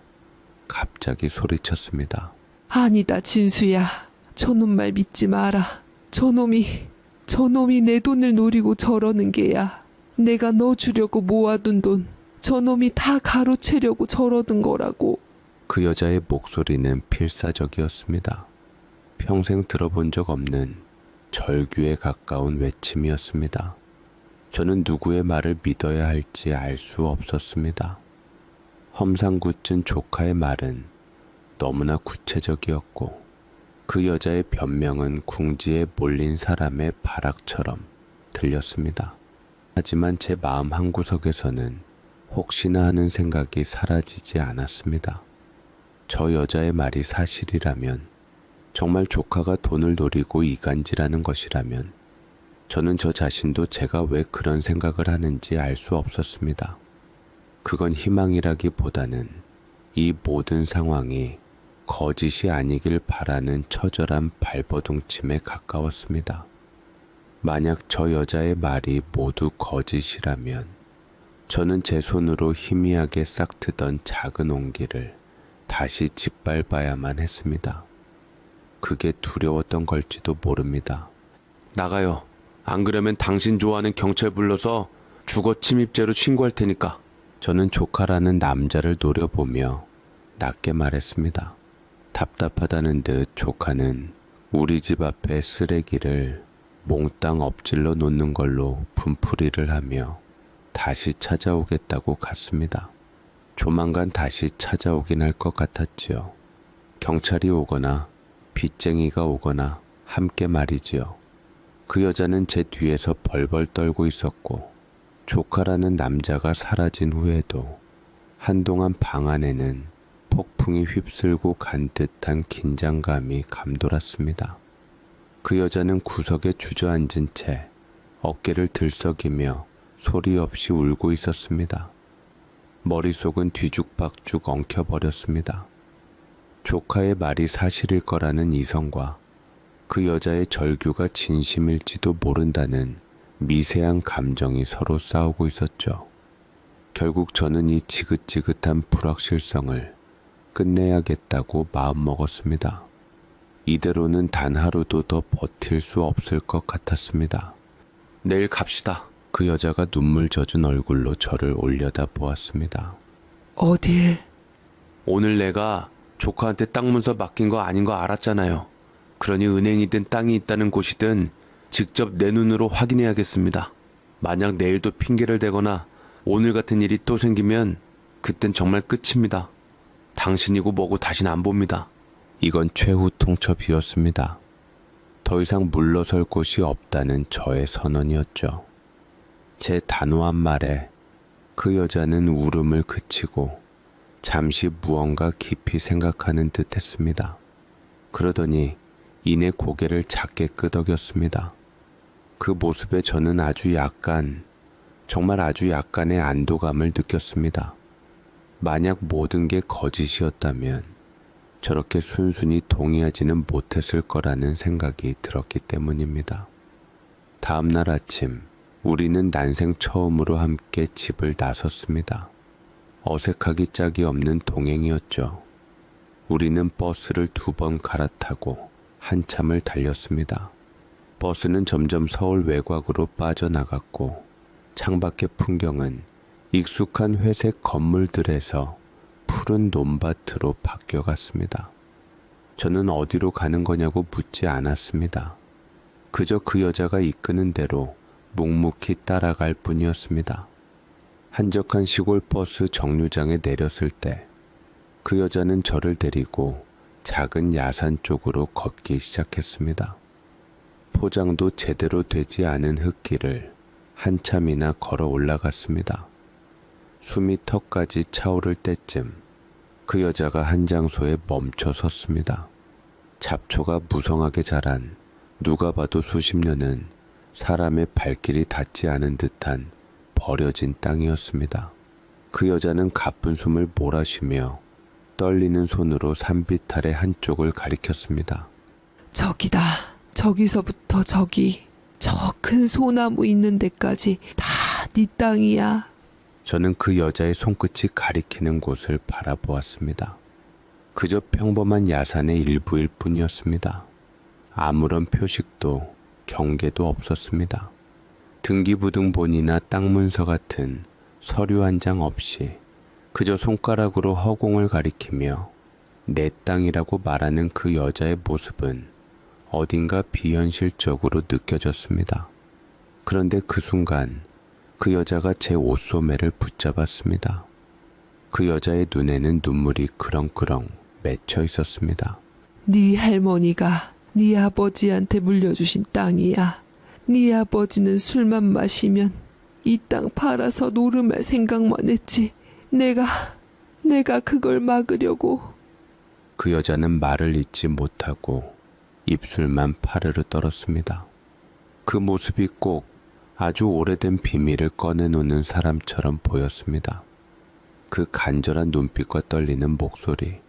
갑자기 소리쳤습니다. 아니다, 진수야. 저놈 말 믿지 마라. 저놈이 내 돈을 노리고 저러는 게야. 내가 너 주려고 모아둔 돈, 저놈이 다 가로채려고 저러는 거라고. 그 여자의 목소리는 필사적이었습니다. 평생 들어본 적 없는 절규에 가까운 외침이었습니다. 저는 누구의 말을 믿어야 할지 알 수 없었습니다. 험상궂은 조카의 말은 너무나 구체적이었고 그 여자의 변명은 궁지에 몰린 사람의 발악처럼 들렸습니다. 하지만 제 마음 한구석에서는 혹시나 하는 생각이 사라지지 않았습니다. 저 여자의 말이 사실이라면, 정말 조카가 돈을 노리고 이간질하는 것이라면 저는 저 자신도 제가 왜 그런 생각을 하는지 알 수 없었습니다. 그건 희망이라기보다는 이 모든 상황이 거짓이 아니길 바라는 처절한 발버둥침에 가까웠습니다. 만약 저 여자의 말이 모두 거짓이라면 저는 제 손으로 희미하게 싹트던 작은 온기를 다시 짓밟아야만 했습니다. 그게 두려웠던 걸지도 모릅니다. 나가요. 안 그러면 당신 좋아하는 경찰 불러서 주거 침입죄로 신고할 테니까. 저는 조카라는 남자를 노려보며 낮게 말했습니다. 답답하다는 듯 조카는 우리 집 앞에 쓰레기를 몽땅 엎질러 놓는 걸로 분풀이를 하며 다시 찾아오겠다고 갔습니다. 조만간 다시 찾아오긴 할 것 같았지요. 경찰이 오거나 빚쟁이가 오거나 함께 말이지요. 그 여자는 제 뒤에서 벌벌 떨고 있었고 조카라는 남자가 사라진 후에도 한동안 방 안에는 폭풍이 휩쓸고 간 듯한 긴장감이 감돌았습니다. 그 여자는 구석에 주저앉은 채 어깨를 들썩이며 소리 없이 울고 있었습니다. 머릿속은 뒤죽박죽 엉켜버렸습니다. 조카의 말이 사실일 거라는 이성과 그 여자의 절규가 진심일지도 모른다는 미세한 감정이 서로 싸우고 있었죠. 결국 저는 이 지긋지긋한 불확실성을 끝내야겠다고 마음먹었습니다. 이대로는 단 하루도 더 버틸 수 없을 것 같았습니다. 내일 갑시다. 그 여자가 눈물 젖은 얼굴로 저를 올려다 보았습니다. 어딜? 오늘 내가 조카한테 땅 문서 맡긴 거 아닌 거 알았잖아요. 그러니 은행이든 땅이 있다는 곳이든 직접 내 눈으로 확인해야겠습니다. 만약 내일도 핑계를 대거나 오늘 같은 일이 또 생기면 그땐 정말 끝입니다. 당신이고 뭐고 다시는 안 봅니다. 이건 최후 통첩이었습니다. 더 이상 물러설 곳이 없다는 저의 선언이었죠. 제 단호한 말에 그 여자는 울음을 그치고 잠시 무언가 깊이 생각하는 듯 했습니다. 그러더니 이내 고개를 작게 끄덕였습니다. 그 모습에 저는 정말 아주 약간의 안도감을 느꼈습니다. 만약 모든 게 거짓이었다면 저렇게 순순히 동의하지는 못했을 거라는 생각이 들었기 때문입니다. 다음 날 아침 우리는 난생 처음으로 함께 집을 나섰습니다. 어색하기 짝이 없는 동행이었죠. 우리는 버스를 2번 갈아타고 한참을 달렸습니다. 버스는 점점 서울 외곽으로 빠져나갔고 창밖의 풍경은 익숙한 회색 건물들에서 푸른 논밭으로 바뀌어갔습니다. 저는 어디로 가는 거냐고 묻지 않았습니다. 그저 그 여자가 이끄는 대로 묵묵히 따라갈 뿐이었습니다. 한적한 시골 버스 정류장에 내렸을 때 그 여자는 저를 데리고 작은 야산 쪽으로 걷기 시작했습니다. 포장도 제대로 되지 않은 흙길을 한참이나 걸어 올라갔습니다. 숨이 턱까지 차오를 때쯤 그 여자가 한 장소에 멈춰 섰습니다. 잡초가 무성하게 자란 누가 봐도 수십 년은 사람의 발길이 닿지 않은 듯한 버려진 땅이었습니다. 그 여자는 가쁜 숨을 몰아쉬며 떨리는 손으로 산비탈의 한쪽을 가리켰습니다. 저기다. 저기서부터 저기. 저 큰 소나무 있는 데까지 다 네 땅이야. 저는 그 여자의 손끝이 가리키는 곳을 바라보았습니다. 그저 평범한 야산의 일부일 뿐이었습니다. 아무런 표식도 경계도 없었습니다. 등기부등본이나 땅 문서 같은 서류 한 장 없이 그저 손가락으로 허공을 가리키며 내 땅이라고 말하는 그 여자의 모습은 어딘가 비현실적으로 느껴졌습니다. 그런데 그 순간 그 여자가 제 옷소매를 붙잡았습니다. 그 여자의 눈에는 눈물이 그렁그렁 맺혀 있었습니다. 네 할머니가 네 아버지한테 물려주신 땅이야. 네 아버지는 술만 마시면 이 땅 팔아서 노름할 생각만 했지. 내가 그걸 막으려고. 그 여자는 말을 잇지 못하고 입술만 파르르 떨었습니다. 그 모습이 꼭 아주 오래된 비밀을 꺼내놓는 사람처럼 보였습니다. 그 간절한 눈빛과 떨리는 목소리,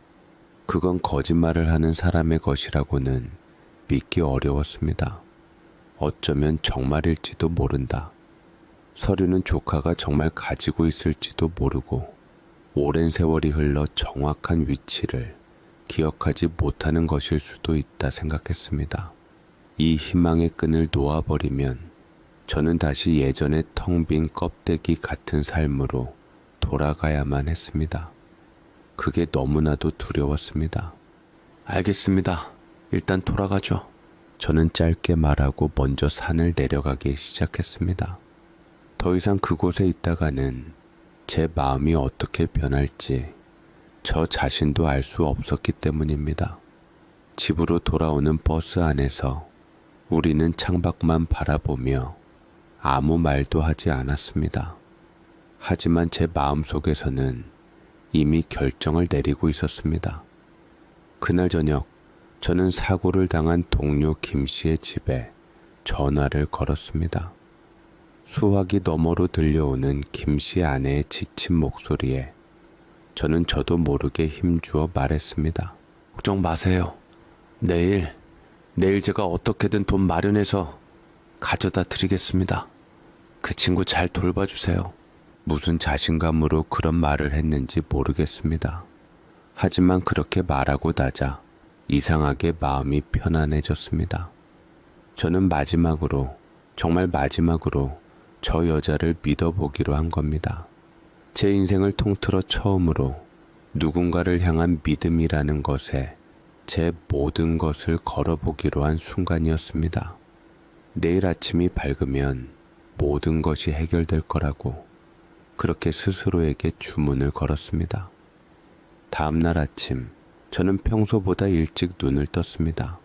그건 거짓말을 하는 사람의 것이라고는 믿기 어려웠습니다. 어쩌면 정말일지도 모른다. 서류는 조카가 정말 가지고 있을지도 모르고 오랜 세월이 흘러 정확한 위치를 기억하지 못하는 것일 수도 있다 생각했습니다. 이 희망의 끈을 놓아버리면 저는 다시 예전의 텅 빈 껍데기 같은 삶으로 돌아가야만 했습니다. 그게 너무나도 두려웠습니다. 알겠습니다. 일단 돌아가죠. 저는 짧게 말하고 먼저 산을 내려가기 시작했습니다. 더 이상 그곳에 있다가는 제 마음이 어떻게 변할지 저 자신도 알 수 없었기 때문입니다. 집으로 돌아오는 버스 안에서 우리는 창밖만 바라보며 아무 말도 하지 않았습니다. 하지만 제 마음속에서는 이미 결정을 내리고 있었습니다. 그날 저녁 저는 사고를 당한 동료 김 씨의 집에 전화를 걸었습니다. 수화기 너머로 들려오는 김 씨 아내의 지친 목소리에 저는 저도 모르게 힘주어 말했습니다. 걱정 마세요. 내일 제가 어떻게든 돈 마련해서 가져다 드리겠습니다. 그 친구 잘 돌봐주세요. 무슨 자신감으로 그런 말을 했는지 모르겠습니다. 하지만 그렇게 말하고 나자 이상하게 마음이 편안해졌습니다. 저는 마지막으로, 정말 마지막으로 저 여자를 믿어보기로 한 겁니다. 제 인생을 통틀어 처음으로 누군가를 향한 믿음이라는 것에 제 모든 것을 걸어보기로 한 순간이었습니다. 내일 아침이 밝으면 모든 것이 해결될 거라고 그렇게 스스로에게 주문을 걸었습니다. 다음 날 아침 저는 평소보다 일찍 눈을 떴습니다.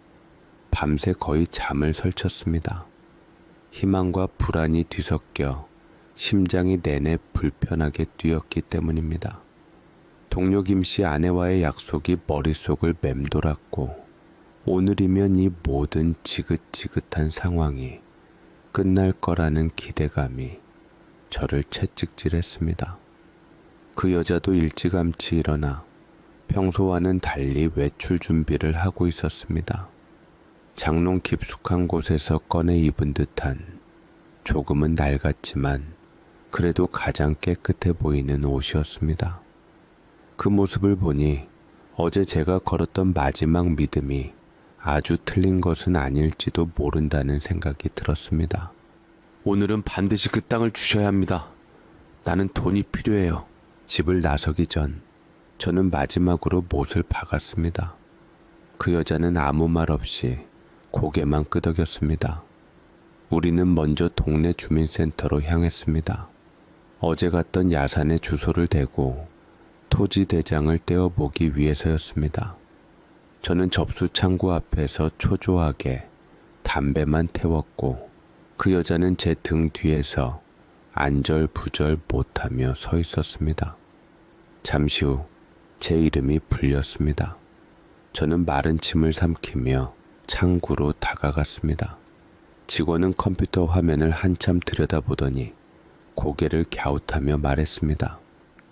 밤새 거의 잠을 설쳤습니다. 희망과 불안이 뒤섞여 심장이 내내 불편하게 뛰었기 때문입니다. 동료 김씨 아내와의 약속이 머릿속을 맴돌았고 오늘이면 이 모든 지긋지긋한 상황이 끝날 거라는 기대감이 저를 채찍질했습니다. 그 여자도 일찌감치 일어나 평소와는 달리 외출 준비를 하고 있었습니다. 장롱 깊숙한 곳에서 꺼내 입은 듯한 조금은 낡았지만 그래도 가장 깨끗해 보이는 옷이었습니다. 그 모습을 보니 어제 제가 걸었던 마지막 믿음이 아주 틀린 것은 아닐지도 모른다는 생각이 들었습니다. 오늘은 반드시 그 땅을 주셔야 합니다. 나는 돈이 필요해요. 집을 나서기 전 저는 마지막으로 못을 박았습니다. 그 여자는 아무 말 없이 고개만 끄덕였습니다. 우리는 먼저 동네 주민센터로 향했습니다. 어제 갔던 야산에 주소를 대고 토지 대장을 떼어보기 위해서였습니다. 저는 접수 창구 앞에서 초조하게 담배만 태웠고 그 여자는 제 등 뒤에서 안절부절 못하며 서 있었습니다. 잠시 후 제 이름이 불렸습니다. 저는 마른 침을 삼키며 창구로 다가갔습니다. 직원은 컴퓨터 화면을 한참 들여다보더니 고개를 갸웃하며 말했습니다.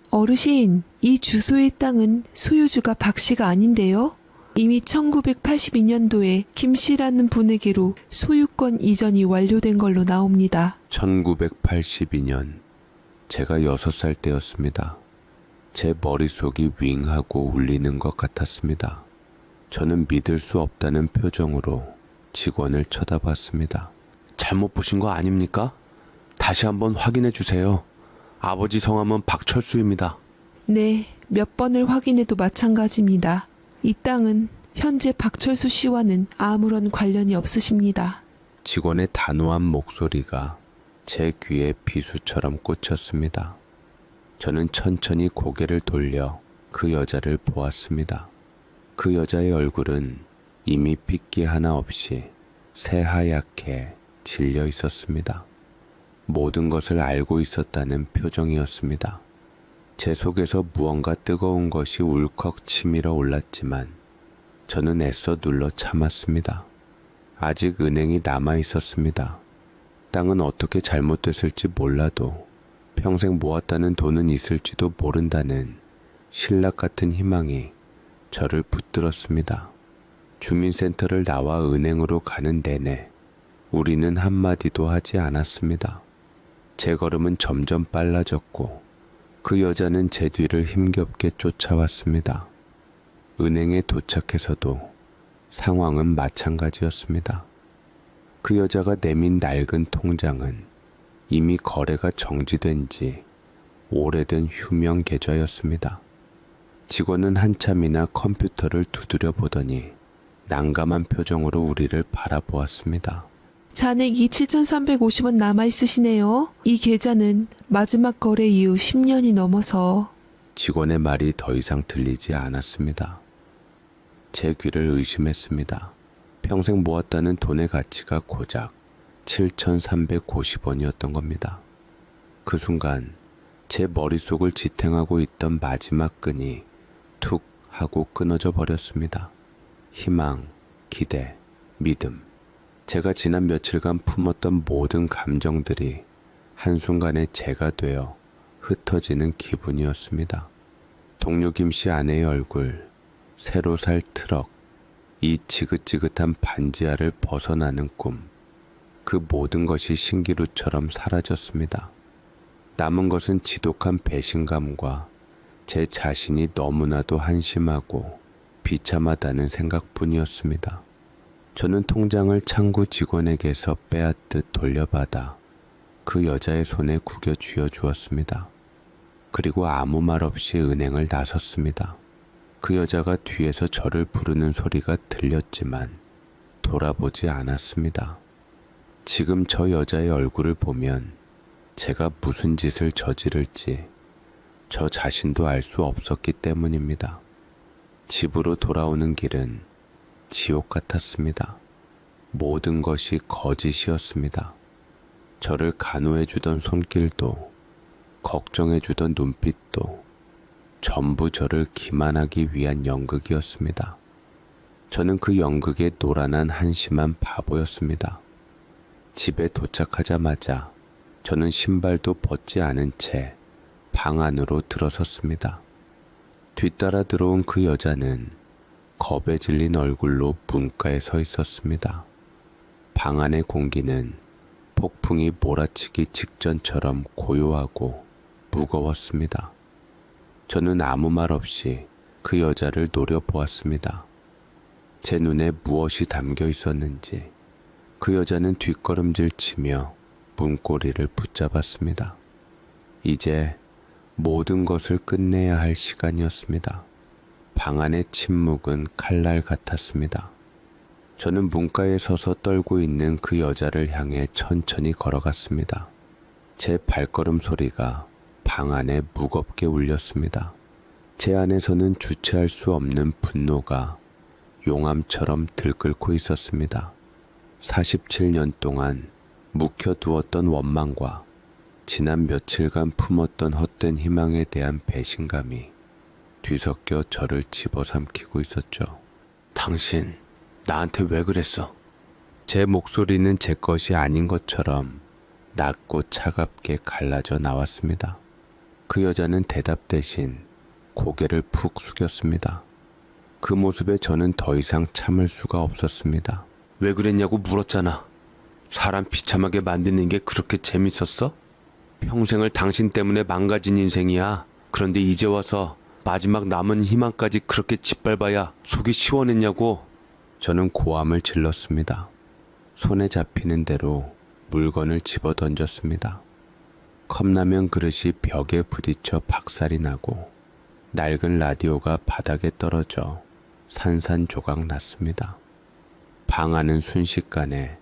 어르신, 이 주소의 땅은 소유주가 박 씨가 아닌데요? 이미 1982년도에 김 씨라는 분에게로 소유권 이전이 완료된 걸로 나옵니다. 1982년, 제가 6살 때였습니다. 제 머릿속이 윙하고 울리는 것 같았습니다. 저는 믿을 수 없다는 표정으로 직원을 쳐다봤습니다. 잘못 보신 거 아닙니까? 다시 한번 확인해 주세요. 아버지 성함은 박철수입니다. 네, 몇 번을 확인해도 마찬가지입니다. 이 땅은 현재 박철수 씨와는 아무런 관련이 없으십니다. 직원의 단호한 목소리가 제 귀에 비수처럼 꽂혔습니다. 저는 천천히 고개를 돌려 그 여자를 보았습니다. 그 여자의 얼굴은 이미 핏기 하나 없이 새하얗게 질려 있었습니다. 모든 것을 알고 있었다는 표정이었습니다. 제 속에서 무언가 뜨거운 것이 울컥 치밀어 올랐지만 저는 애써 눌러 참았습니다. 아직 은행이 남아 있었습니다. 땅은 어떻게 잘못됐을지 몰라도 평생 모았다는 돈은 있을지도 모른다는 신락 같은 희망이 저를 붙들었습니다. 주민센터를 나와 은행으로 가는 내내 우리는 한마디도 하지 않았습니다. 제 걸음은 점점 빨라졌고 그 여자는 제 뒤를 힘겹게 쫓아왔습니다. 은행에 도착해서도 상황은 마찬가지였습니다. 그 여자가 내민 낡은 통장은 이미 거래가 정지된 지 오래된 휴명 계좌였습니다. 직원은 한참이나 컴퓨터를 두드려 보더니 난감한 표정으로 우리를 바라보았습니다. 잔액이 7,350원 남아있으시네요. 이 계좌는 마지막 거래 이후 10년이 넘어서. 직원의 말이 더 이상 들리지 않았습니다. 제 귀를 의심했습니다. 평생 모았다는 돈의 가치가 고작 7,350원이었던 겁니다. 그 순간 제 머릿속을 지탱하고 있던 마지막 끈이 툭 하고 끊어져 버렸습니다. 희망, 기대, 믿음. 제가 지난 며칠간 품었던 모든 감정들이 한순간에 제가 되어 흩어지는 기분이었습니다. 동료 김씨 아내의 얼굴, 새로 살 트럭, 이 지긋지긋한 반지하를 벗어나는 꿈, 그 모든 것이 신기루처럼 사라졌습니다. 남은 것은 지독한 배신감과 제 자신이 너무나도 한심하고 비참하다는 생각뿐이었습니다. 저는 통장을 창구 직원에게서 빼앗듯 돌려받아 그 여자의 손에 구겨 쥐어 주었습니다. 그리고 아무 말 없이 은행을 나섰습니다. 그 여자가 뒤에서 저를 부르는 소리가 들렸지만 돌아보지 않았습니다. 지금 저 여자의 얼굴을 보면 제가 무슨 짓을 저지를지 저 자신도 알 수 없었기 때문입니다. 집으로 돌아오는 길은 지옥 같았습니다. 모든 것이 거짓이었습니다. 저를 간호해주던 손길도 걱정해주던 눈빛도 전부 저를 기만하기 위한 연극이었습니다. 저는 그 연극의 노란한 한심한 바보였습니다. 집에 도착하자마자 저는 신발도 벗지 않은 채 방 안으로 들어섰습니다. 뒤따라 들어온 그 여자는 겁에 질린 얼굴로 문가에 서 있었습니다. 방 안의 공기는 폭풍이 몰아치기 직전처럼 고요하고 무거웠습니다. 저는 아무 말 없이 그 여자를 노려보았습니다. 제 눈에 무엇이 담겨 있었는지 그 여자는 뒷걸음질 치며 문고리를 붙잡았습니다. 이제 모든 것을 끝내야 할 시간이었습니다. 방 안의 침묵은 칼날 같았습니다. 저는 문가에 서서 떨고 있는 그 여자를 향해 천천히 걸어갔습니다. 제 발걸음 소리가 방 안에 무겁게 울렸습니다. 제 안에서는 주체할 수 없는 분노가 용암처럼 들끓고 있었습니다. 47년 동안 묵혀두었던 원망과 지난 며칠간 품었던 헛된 희망에 대한 배신감이 뒤섞여 저를 집어삼키고 있었죠. 당신 나한테 왜 그랬어? 제 목소리는 제 것이 아닌 것처럼 낮고 차갑게 갈라져 나왔습니다. 그 여자는 대답 대신 고개를 푹 숙였습니다. 그 모습에 저는 더 이상 참을 수가 없었습니다. 왜 그랬냐고 물었잖아. 사람 비참하게 만드는 게 그렇게 재밌었어? 평생을 당신 때문에 망가진 인생이야. 그런데 이제 와서 마지막 남은 희망까지 그렇게 짓밟아야 속이 시원했냐고. 저는 고함을 질렀습니다. 손에 잡히는 대로 물건을 집어 던졌습니다. 컵라면 그릇이 벽에 부딪혀 박살이 나고 낡은 라디오가 바닥에 떨어져 산산조각 났습니다. 방 안은 순식간에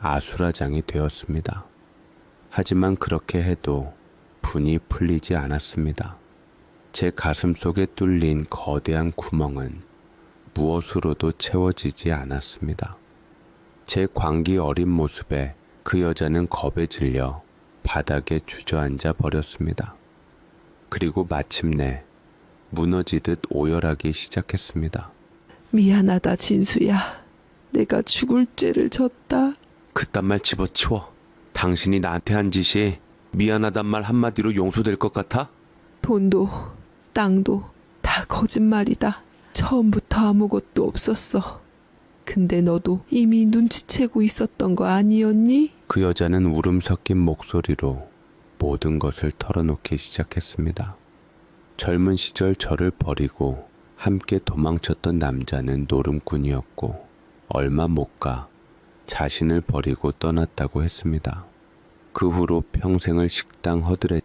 아수라장이 되었습니다. 하지만 그렇게 해도 분이 풀리지 않았습니다. 제 가슴 속에 뚫린 거대한 구멍은 무엇으로도 채워지지 않았습니다. 제 광기 어린 모습에 그 여자는 겁에 질려 바닥에 주저앉아 버렸습니다. 그리고 마침내 무너지듯 오열하기 시작했습니다. 미안하다 진수야. 내가 죽을 죄를 졌다. 그딴 말 집어치워. 당신이 나한테 한 짓이 미안하단 말 한마디로 용서될 것 같아? 돈도 땅도 다 거짓말이다. 처음부터 아무것도 없었어. 근데 너도 이미 눈치채고 있었던 거 아니었니? 그 여자는 울음 섞인 목소리로 모든 것을 털어놓기 시작했습니다. 젊은 시절 저를 버리고 함께 도망쳤던 남자는 노름꾼이었고 얼마 못 가 자신을 버리고 떠났다고 했습니다. 그 후로 평생을 식당 허드렛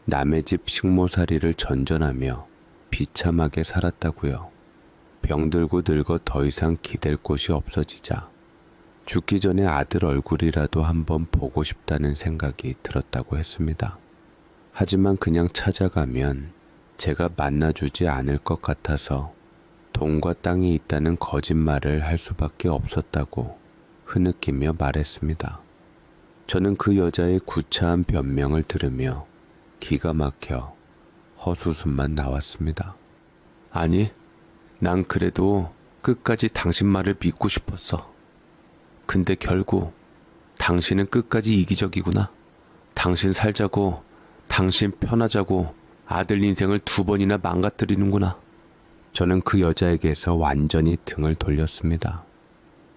남의 집 식모살이를 전전하며 비참하게 살았다고요. 병들고 늙어 더 이상 기댈 곳이 없어지자 죽기 전에 아들 얼굴이라도 한번 보고 싶다는 생각이 들었다고 했습니다. 하지만 그냥 찾아가면 제가 만나주지 않을 것 같아서 돈과 땅이 있다는 거짓말을 할 수밖에 없었다고 흐느끼며 말했습니다. 저는 그 여자의 구차한 변명을 들으며 기가 막혀 헛웃음만 나왔습니다. 아니, 난 그래도 끝까지 당신 말을 믿고 싶었어. 근데 결국 당신은 끝까지 이기적이구나. 당신 살자고, 당신 편하자고 아들 인생을 2번이나 망가뜨리는구나. 저는 그 여자에게서 완전히 등을 돌렸습니다.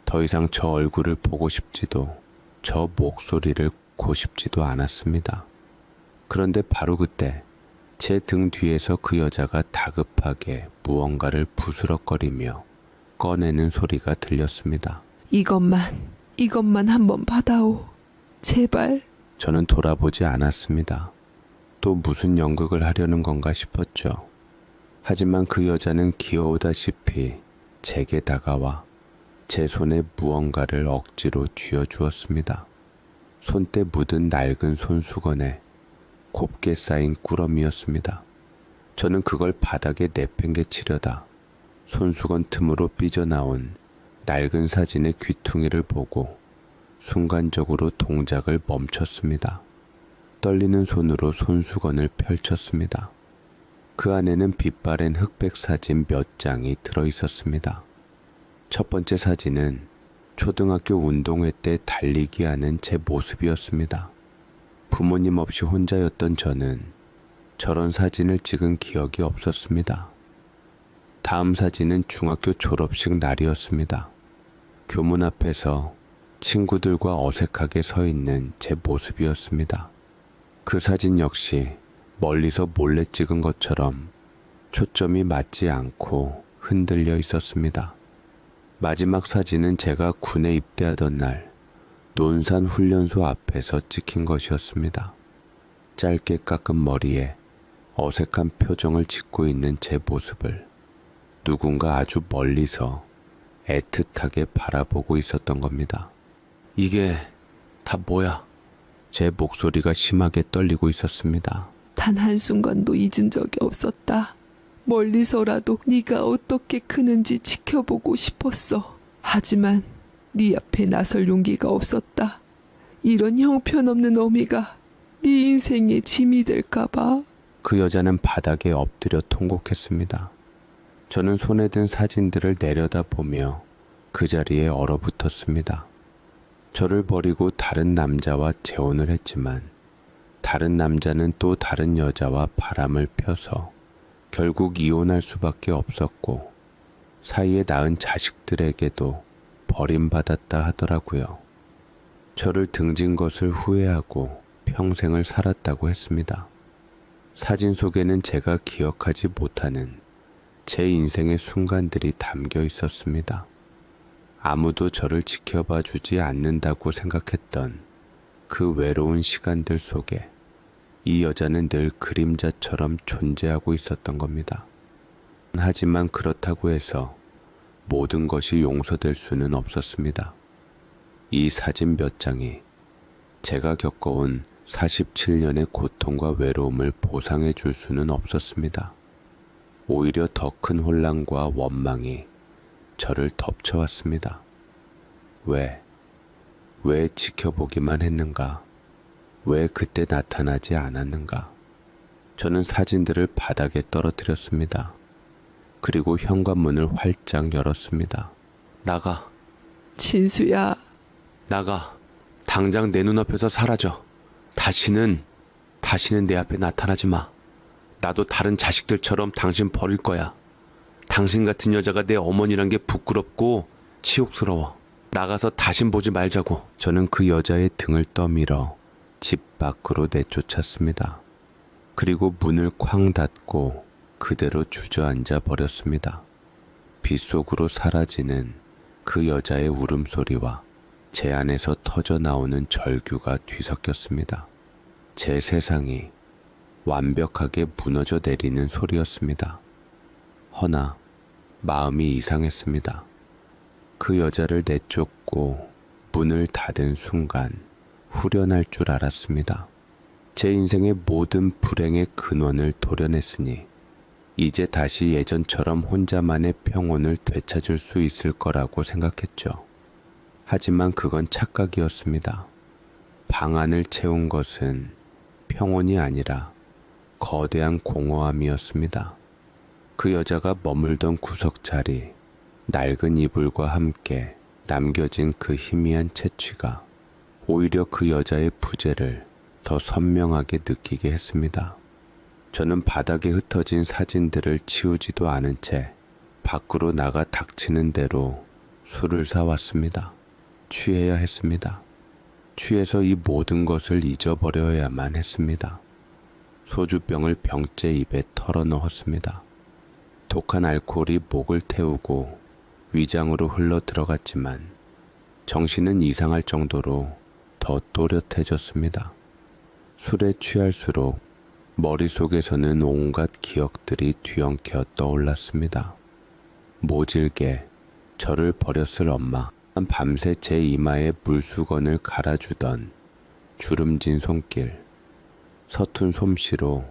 더 이상 저 얼굴을 보고 싶지도 저 목소리를 듣고 싶지도 않았습니다. 그런데 바로 그때 제 등 뒤에서 그 여자가 다급하게 무언가를 부스럭거리며 꺼내는 소리가 들렸습니다. 이것만 한번 받아오. 제발. 저는 돌아보지 않았습니다. 또 무슨 연극을 하려는 건가 싶었죠. 하지만 그 여자는 귀여우다시피 제게 다가와 제 손에 무언가를 억지로 쥐어주었습니다. 손때 묻은 낡은 손수건에 곱게 쌓인 꾸러미였습니다. 저는 그걸 바닥에 내팽개치려다 손수건 틈으로 삐져나온 낡은 사진의 귀퉁이를 보고 순간적으로 동작을 멈췄습니다. 떨리는 손으로 손수건을 펼쳤습니다. 그 안에는 빛바랜 흑백 사진 몇 장이 들어있었습니다. 첫 번째 사진은 초등학교 운동회 때 달리기 하는 제 모습이었습니다. 부모님 없이 혼자였던 저는 저런 사진을 찍은 기억이 없었습니다. 다음 사진은 중학교 졸업식 날이었습니다. 교문 앞에서 친구들과 어색하게 서 있는 제 모습이었습니다. 그 사진 역시 멀리서 몰래 찍은 것처럼 초점이 맞지 않고 흔들려 있었습니다. 마지막 사진은 제가 군에 입대하던 날 논산 훈련소 앞에서 찍힌 것이었습니다. 짧게 깎은 머리에 어색한 표정을 짓고 있는 제 모습을 누군가 아주 멀리서 애틋하게 바라보고 있었던 겁니다. 이게 다 뭐야? 제 목소리가 심하게 떨리고 있었습니다. 단 한순간도 잊은 적이 없었다. 멀리서라도 네가 어떻게 크는지 지켜보고 싶었어. 하지만 네 앞에 나설 용기가 없었다. 이런 형편없는 어미가 네 인생의 짐이 될까봐. 그 여자는 바닥에 엎드려 통곡했습니다. 저는 손에 든 사진들을 내려다보며 그 자리에 얼어붙었습니다. 저를 버리고 다른 남자와 재혼을 했지만 다른 남자는 또 다른 여자와 바람을 펴서 결국 이혼할 수밖에 없었고 사이에 낳은 자식들에게도 버림받았다 하더라고요. 저를 등진 것을 후회하고 평생을 살았다고 했습니다. 사진 속에는 제가 기억하지 못하는 제 인생의 순간들이 담겨 있었습니다. 아무도 저를 지켜봐 주지 않는다고 생각했던 그 외로운 시간들 속에 이 여자는 늘 그림자처럼 존재하고 있었던 겁니다. 하지만 그렇다고 해서 모든 것이 용서될 수는 없었습니다. 이 사진 몇 장이 제가 겪어온 47년의 고통과 외로움을 보상해 줄 수는 없었습니다. 오히려 더 큰 혼란과 원망이 저를 덮쳐왔습니다. 왜 지켜보기만 했는가? 왜 그때 나타나지 않았는가? 저는 사진들을 바닥에 떨어뜨렸습니다. 그리고 현관문을 활짝 열었습니다. 나가. 진수야, 나가. 당장 내 눈앞에서 사라져. 다시는 내 앞에 나타나지 마. 나도 다른 자식들처럼 당신 버릴 거야. 당신 같은 여자가 내 어머니란 게 부끄럽고 치욕스러워. 나가서 다신 보지 말자고. 저는 그 여자의 등을 떠밀어 집 밖으로 내쫓았습니다. 그리고 문을 쾅 닫고 그대로 주저앉아 버렸습니다. 빗속으로 사라지는 그 여자의 울음소리와 제 안에서 터져 나오는 절규가 뒤섞였습니다. 제 세상이 완벽하게 무너져 내리는 소리였습니다. 허나 마음이 이상했습니다. 그 여자를 내쫓고 문을 닫은 순간 후련할 줄 알았습니다. 제 인생의 모든 불행의 근원을 도려냈으니 이제 다시 예전처럼 혼자만의 평온을 되찾을 수 있을 거라고 생각했죠. 하지만 그건 착각이었습니다. 방 안을 채운 것은 평온이 아니라 거대한 공허함이었습니다. 그 여자가 머물던 구석 자리, 낡은 이불과 함께 남겨진 그 희미한 채취가 오히려 그 여자의 부재를 더 선명하게 느끼게 했습니다. 저는 바닥에 흩어진 사진들을 치우지도 않은 채 밖으로 나가 닥치는 대로 술을 사왔습니다. 취해야 했습니다. 취해서 이 모든 것을 잊어버려야만 했습니다. 소주병을 병째 입에 털어넣었습니다. 독한 알코올이 목을 태우고 위장으로 흘러 들어갔지만 정신은 이상할 정도로 더 또렷해졌습니다. 술에 취할수록 머릿속에서는 온갖 기억들이 뒤엉켜 떠올랐습니다. 모질게 저를 버렸을 엄마, 밤새 제 이마에 물수건을 갈아주던 주름진 손길, 서툰 솜씨로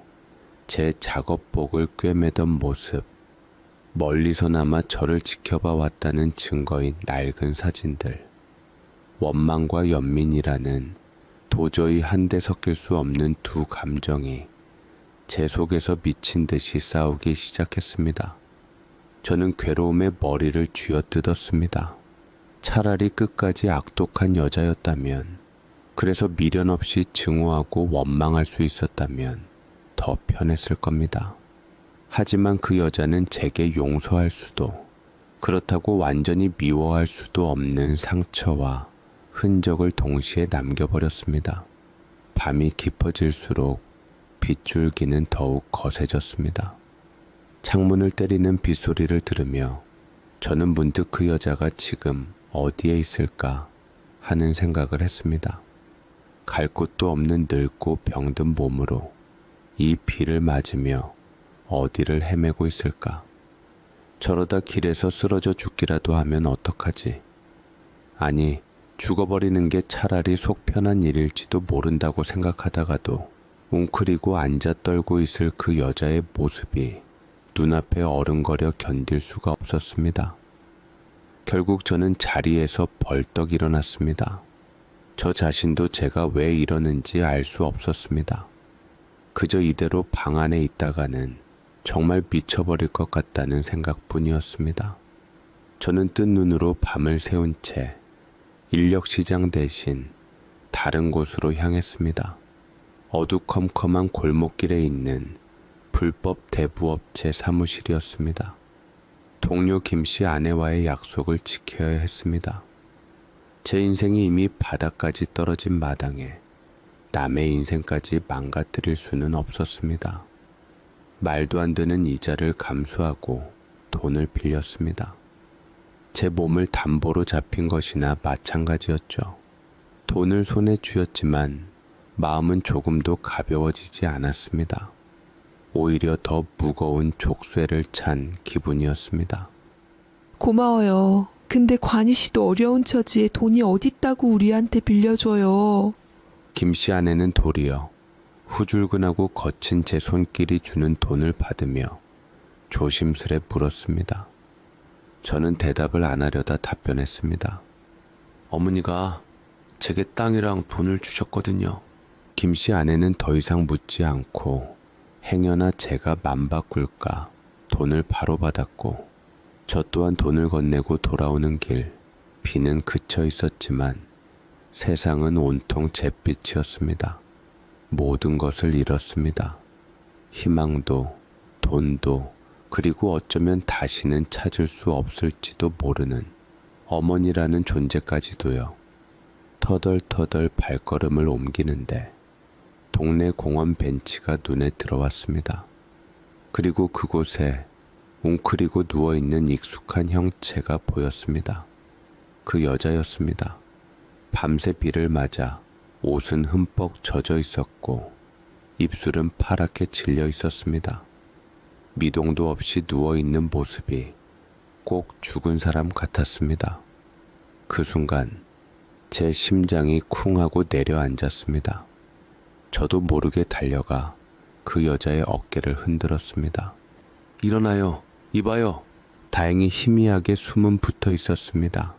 제 작업복을 꿰매던 모습, 멀리서나마 저를 지켜봐 왔다는 증거인 낡은 사진들, 원망과 연민이라는 도저히 한데 섞일 수 없는 두 감정이 제 속에서 미친 듯이 싸우기 시작했습니다. 저는 괴로움에 머리를 쥐어뜯었습니다. 차라리 끝까지 악독한 여자였다면, 그래서 미련 없이 증오하고 원망할 수 있었다면 더 편했을 겁니다. 하지만 그 여자는 제게 용서할 수도, 그렇다고 완전히 미워할 수도 없는 상처와 흔적을 동시에 남겨버렸습니다. 밤이 깊어질수록 빗줄기는 더욱 거세졌습니다. 창문을 때리는 빗소리를 들으며 저는 문득 그 여자가 지금 어디에 있을까 하는 생각을 했습니다. 갈 곳도 없는 늙고 병든 몸으로 이 비를 맞으며 어디를 헤매고 있을까? 저러다 길에서 쓰러져 죽기라도 하면 어떡하지? 아니, 죽어버리는 게 차라리 속 편한 일일지도 모른다고 생각하다가도 웅크리고 앉아 떨고 있을 그 여자의 모습이 눈앞에 어른거려 견딜 수가 없었습니다. 결국 저는 자리에서 벌떡 일어났습니다. 저 자신도 제가 왜 이러는지 알 수 없었습니다. 그저 이대로 방 안에 있다가는 정말 미쳐버릴 것 같다는 생각뿐이었습니다. 저는 뜬 눈으로 밤을 새운 채 인력시장 대신 다른 곳으로 향했습니다. 어두컴컴한 골목길에 있는 불법 대부업체 사무실이었습니다. 동료 김씨 아내와의 약속을 지켜야 했습니다. 제 인생이 이미 바닥까지 떨어진 마당에 남의 인생까지 망가뜨릴 수는 없었습니다. 말도 안 되는 이자를 감수하고 돈을 빌렸습니다. 제 몸을 담보로 잡힌 것이나 마찬가지였죠. 돈을 손에 쥐었지만 마음은 조금도 가벼워지지 않았습니다. 오히려 더 무거운 족쇄를 찬 기분이었습니다. 고마워요. 근데 관희 씨도 어려운 처지에 돈이 어딨다고 우리한테 빌려줘요. 김씨 아내는 도리어 후줄근하고 거친 제 손길이 주는 돈을 받으며 조심스레 물었습니다. 저는 대답을 안 하려다 답변했습니다. 어머니가 제게 땅이랑 돈을 주셨거든요. 김씨 아내는 더 이상 묻지 않고 행여나 제가 맘 바꿀까 돈을 바로 받았고, 저 또한 돈을 건네고 돌아오는 길 비는 그쳐 있었지만 세상은 온통 잿빛이었습니다. 모든 것을 잃었습니다. 희망도, 돈도, 그리고 어쩌면 다시는 찾을 수 없을지도 모르는 어머니라는 존재까지도요. 터덜터덜 발걸음을 옮기는데 동네 공원 벤치가 눈에 들어왔습니다. 그리고 그곳에 웅크리고 누워있는 익숙한 형체가 보였습니다. 그 여자였습니다. 밤새 비를 맞아 옷은 흠뻑 젖어 있었고 입술은 파랗게 질려 있었습니다. 미동도 없이 누워있는 모습이 꼭 죽은 사람 같았습니다. 그 순간 제 심장이 쿵 하고 내려앉았습니다. 저도 모르게 달려가 그 여자의 어깨를 흔들었습니다. 일어나요. 이봐요. 다행히 희미하게 숨은 붙어 있었습니다.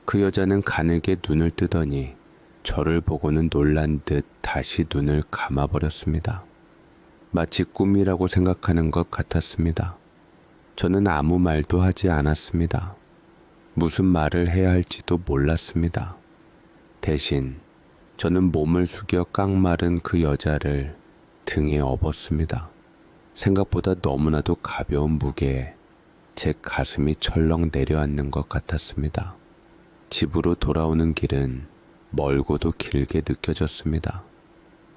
그 여자는 가늘게 눈을 뜨더니 저를 보고는 놀란 듯 다시 눈을 감아버렸습니다. 마치 꿈이라고 생각하는 것 같았습니다. 저는 아무 말도 하지 않았습니다. 무슨 말을 해야 할지도 몰랐습니다. 대신 저는 몸을 숙여 깡마른 그 여자를 등에 업었습니다. 생각보다 너무나도 가벼운 무게에 제 가슴이 철렁 내려앉는 것 같았습니다. 집으로 돌아오는 길은 멀고도 길게 느껴졌습니다.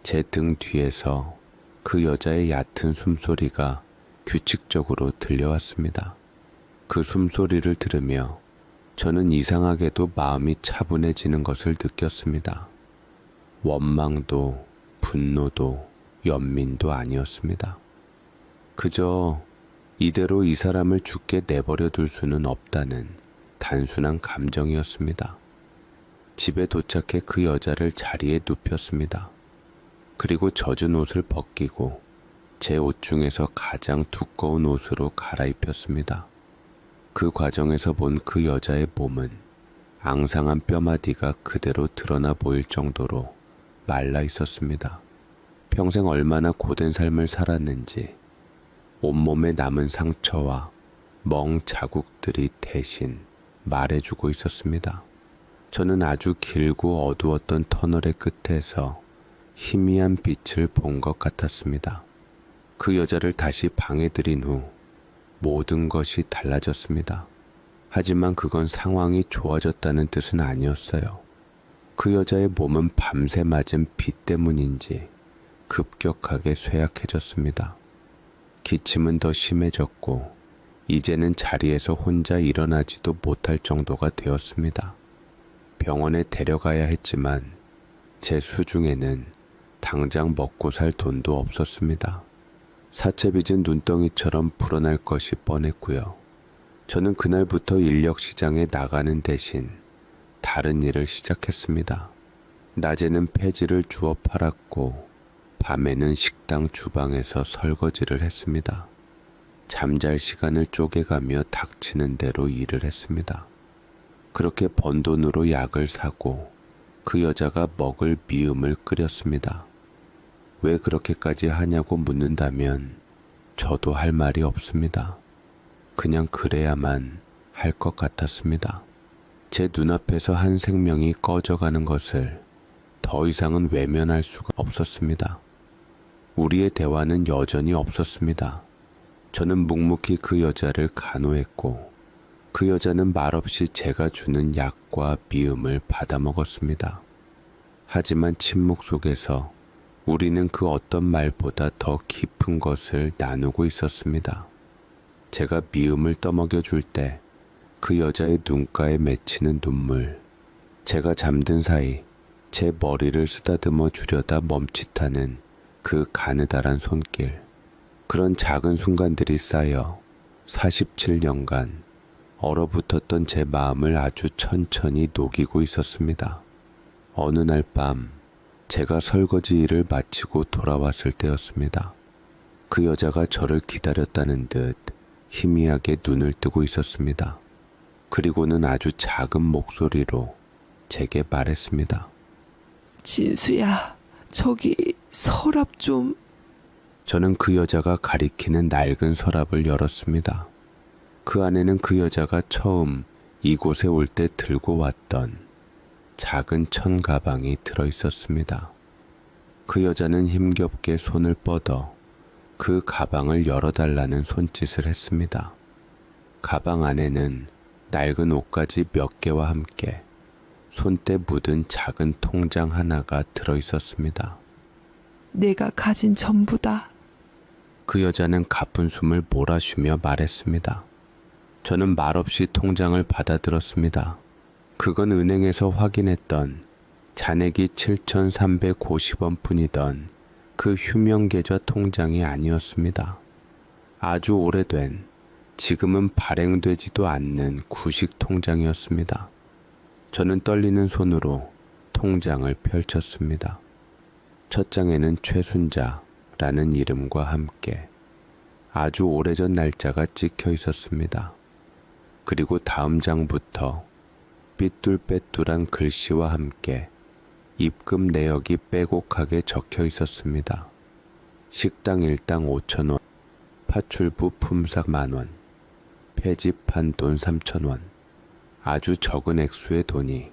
제 등 뒤에서 그 여자의 얕은 숨소리가 규칙적으로 들려왔습니다. 그 숨소리를 들으며 저는 이상하게도 마음이 차분해지는 것을 느꼈습니다. 원망도 분노도 연민도 아니었습니다. 그저 이대로 이 사람을 죽게 내버려 둘 수는 없다는 단순한 감정이었습니다. 집에 도착해 그 여자를 자리에 눕혔습니다. 그리고 젖은 옷을 벗기고 제 옷 중에서 가장 두꺼운 옷으로 갈아입혔습니다. 그 과정에서 본 그 여자의 몸은 앙상한 뼈마디가 그대로 드러나 보일 정도로 말라 있었습니다. 평생 얼마나 고된 삶을 살았는지 온몸에 남은 상처와 멍 자국들이 대신 말해주고 있었습니다. 저는 아주 길고 어두웠던 터널의 끝에서 희미한 빛을 본 것 같았습니다. 그 여자를 다시 방에 들인 후 모든 것이 달라졌습니다. 하지만 그건 상황이 좋아졌다는 뜻은 아니었어요. 그 여자의 몸은 밤새 맞은 비 때문인지 급격하게 쇠약해졌습니다. 기침은 더 심해졌고 이제는 자리에서 혼자 일어나지도 못할 정도가 되었습니다. 병원에 데려가야 했지만 제 수중에는 당장 먹고 살 돈도 없었습니다. 사채빚은 눈덩이처럼 불어날 것이 뻔했고요. 저는 그날부터 인력시장에 나가는 대신 다른 일을 시작했습니다. 낮에는 폐지를 주워 팔았고 밤에는 식당 주방에서 설거지를 했습니다. 잠잘 시간을 쪼개가며 닥치는 대로 일을 했습니다. 그렇게 번 돈으로 약을 사고 그 여자가 먹을 미음을 끓였습니다. 왜 그렇게까지 하냐고 묻는다면 저도 할 말이 없습니다. 그냥 그래야만 할 것 같았습니다. 제 눈앞에서 한 생명이 꺼져가는 것을 더 이상은 외면할 수가 없었습니다. 우리의 대화는 여전히 없었습니다. 저는 묵묵히 그 여자를 간호했고 그 여자는 말없이 제가 주는 약과 미음을 받아먹었습니다. 하지만 침묵 속에서 우리는 그 어떤 말보다 더 깊은 것을 나누고 있었습니다. 제가 미움을 떠먹여 줄 때 그 여자의 눈가에 맺히는 눈물, 제가 잠든 사이 제 머리를 쓰다듬어 주려다 멈칫하는 그 가느다란 손길, 그런 작은 순간들이 쌓여 47년간 얼어붙었던 제 마음을 아주 천천히 녹이고 있었습니다. 어느 날 밤 제가 설거지 일을 마치고 돌아왔을 때였습니다. 그 여자가 저를 기다렸다는 듯 희미하게 눈을 뜨고 있었습니다. 그리고는 아주 작은 목소리로 제게 말했습니다. 진수야, 저기 서랍 좀... 저는 그 여자가 가리키는 낡은 서랍을 열었습니다. 그 안에는 그 여자가 처음 이곳에 올 때 들고 왔던 작은 천 가방이 들어 있었습니다. 그 여자는 힘겹게 손을 뻗어 그 가방을 열어달라는 손짓을 했습니다. 가방 안에는 낡은 옷가지 몇 개와 함께 손때 묻은 작은 통장 하나가 들어 있었습니다. 내가 가진 전부다. 그 여자는 가쁜 숨을 몰아쉬며 말했습니다. 저는 말없이 통장을 받아들었습니다. 그건 은행에서 확인했던 잔액이 7,350원 뿐이던 그 휴명계좌 통장이 아니었습니다. 아주 오래된, 지금은 발행되지도 않는 구식 통장이었습니다. 저는 떨리는 손으로 통장을 펼쳤습니다. 첫 장에는 최순자라는 이름과 함께 아주 오래전 날짜가 찍혀 있었습니다. 그리고 다음 장부터 삐뚤빼뚤한 글씨와 함께 입금 내역이 빼곡하게 적혀 있었습니다. 식당 일당 5,000원, 파출부 품삯 10,000원, 폐집한 돈 3,000원, 아주 적은 액수의 돈이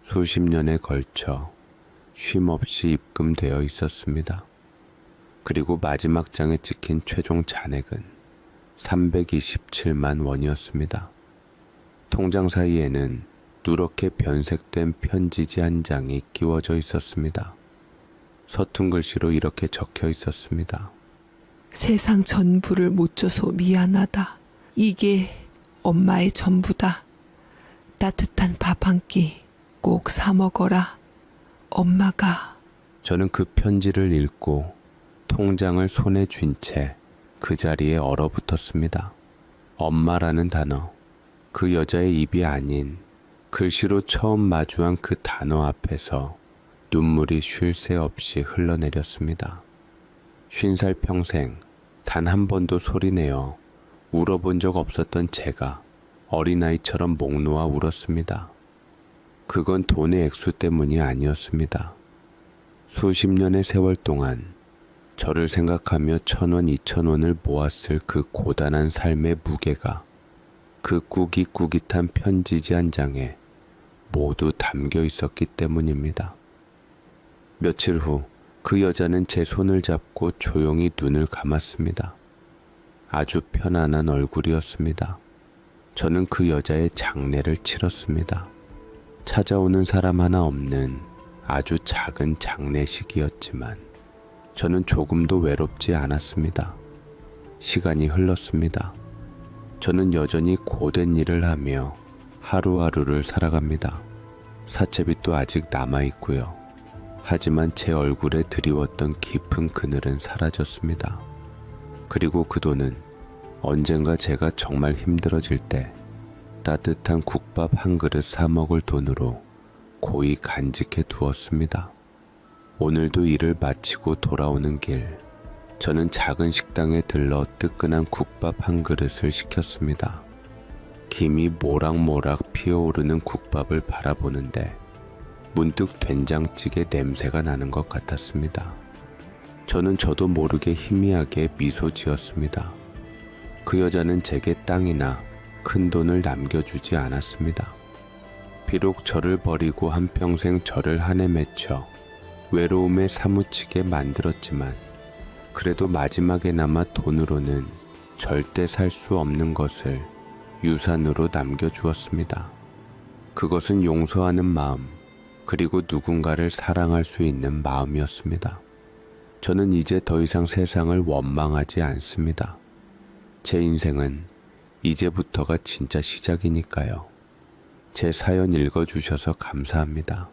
수십 년에 걸쳐 쉼없이 입금되어 있었습니다. 그리고 마지막 장에 찍힌 최종 잔액은 327만 원이었습니다. 통장 사이에는 누렇게 변색된 편지지 한 장이 끼워져 있었습니다. 서툰 글씨로 이렇게 적혀 있었습니다. 세상 전부를 못 줘서 미안하다. 이게 엄마의 전부다. 따뜻한 밥 한 끼 꼭 사 먹어라. 엄마가... 저는 그 편지를 읽고 통장을 손에 쥔 채 그 자리에 얼어붙었습니다. 엄마라는 단어, 그 여자의 입이 아닌 글씨로 처음 마주한 그 단어 앞에서 눈물이 쉴 새 없이 흘러내렸습니다. 50살 평생 단 한 번도 소리내어 울어본 적 없었던 제가 어린아이처럼 목 놓아 울었습니다. 그건 돈의 액수 때문이 아니었습니다. 수십 년의 세월 동안 저를 생각하며 1,000원, 2,000원을 모았을 그 고단한 삶의 무게가 그 꾸깃꾸깃한 편지지 한 장에 모두 담겨 있었기 때문입니다. 며칠 후 그 여자는 제 손을 잡고 조용히 눈을 감았습니다. 아주 편안한 얼굴이었습니다. 저는 그 여자의 장례를 치렀습니다. 찾아오는 사람 하나 없는 아주 작은 장례식이었지만 저는 조금도 외롭지 않았습니다. 시간이 흘렀습니다. 저는 여전히 고된 일을 하며 하루하루를 살아갑니다. 사채빚도 아직 남아있고요. 하지만 제 얼굴에 드리웠던 깊은 그늘은 사라졌습니다. 그리고 그 돈은 언젠가 제가 정말 힘들어질 때 따뜻한 국밥 한 그릇 사 먹을 돈으로 고이 간직해 두었습니다. 오늘도 일을 마치고 돌아오는 길, 저는 작은 식당에 들러 뜨끈한 국밥 한 그릇을 시켰습니다. 김이 모락모락 피어오르는 국밥을 바라보는데 문득 된장찌개 냄새가 나는 것 같았습니다. 저는 저도 모르게 희미하게 미소 지었습니다. 그 여자는 제게 땅이나 큰 돈을 남겨주지 않았습니다. 비록 저를 버리고 한평생 저를 한해 맺혀 외로움에 사무치게 만들었지만 그래도 마지막에나마 돈으로는 절대 살 수 없는 것을 유산으로 남겨주었습니다. 그것은 용서하는 마음, 그리고 누군가를 사랑할 수 있는 마음이었습니다. 저는 이제 더 이상 세상을 원망하지 않습니다. 제 인생은 이제부터가 진짜 시작이니까요. 제 사연 읽어주셔서 감사합니다.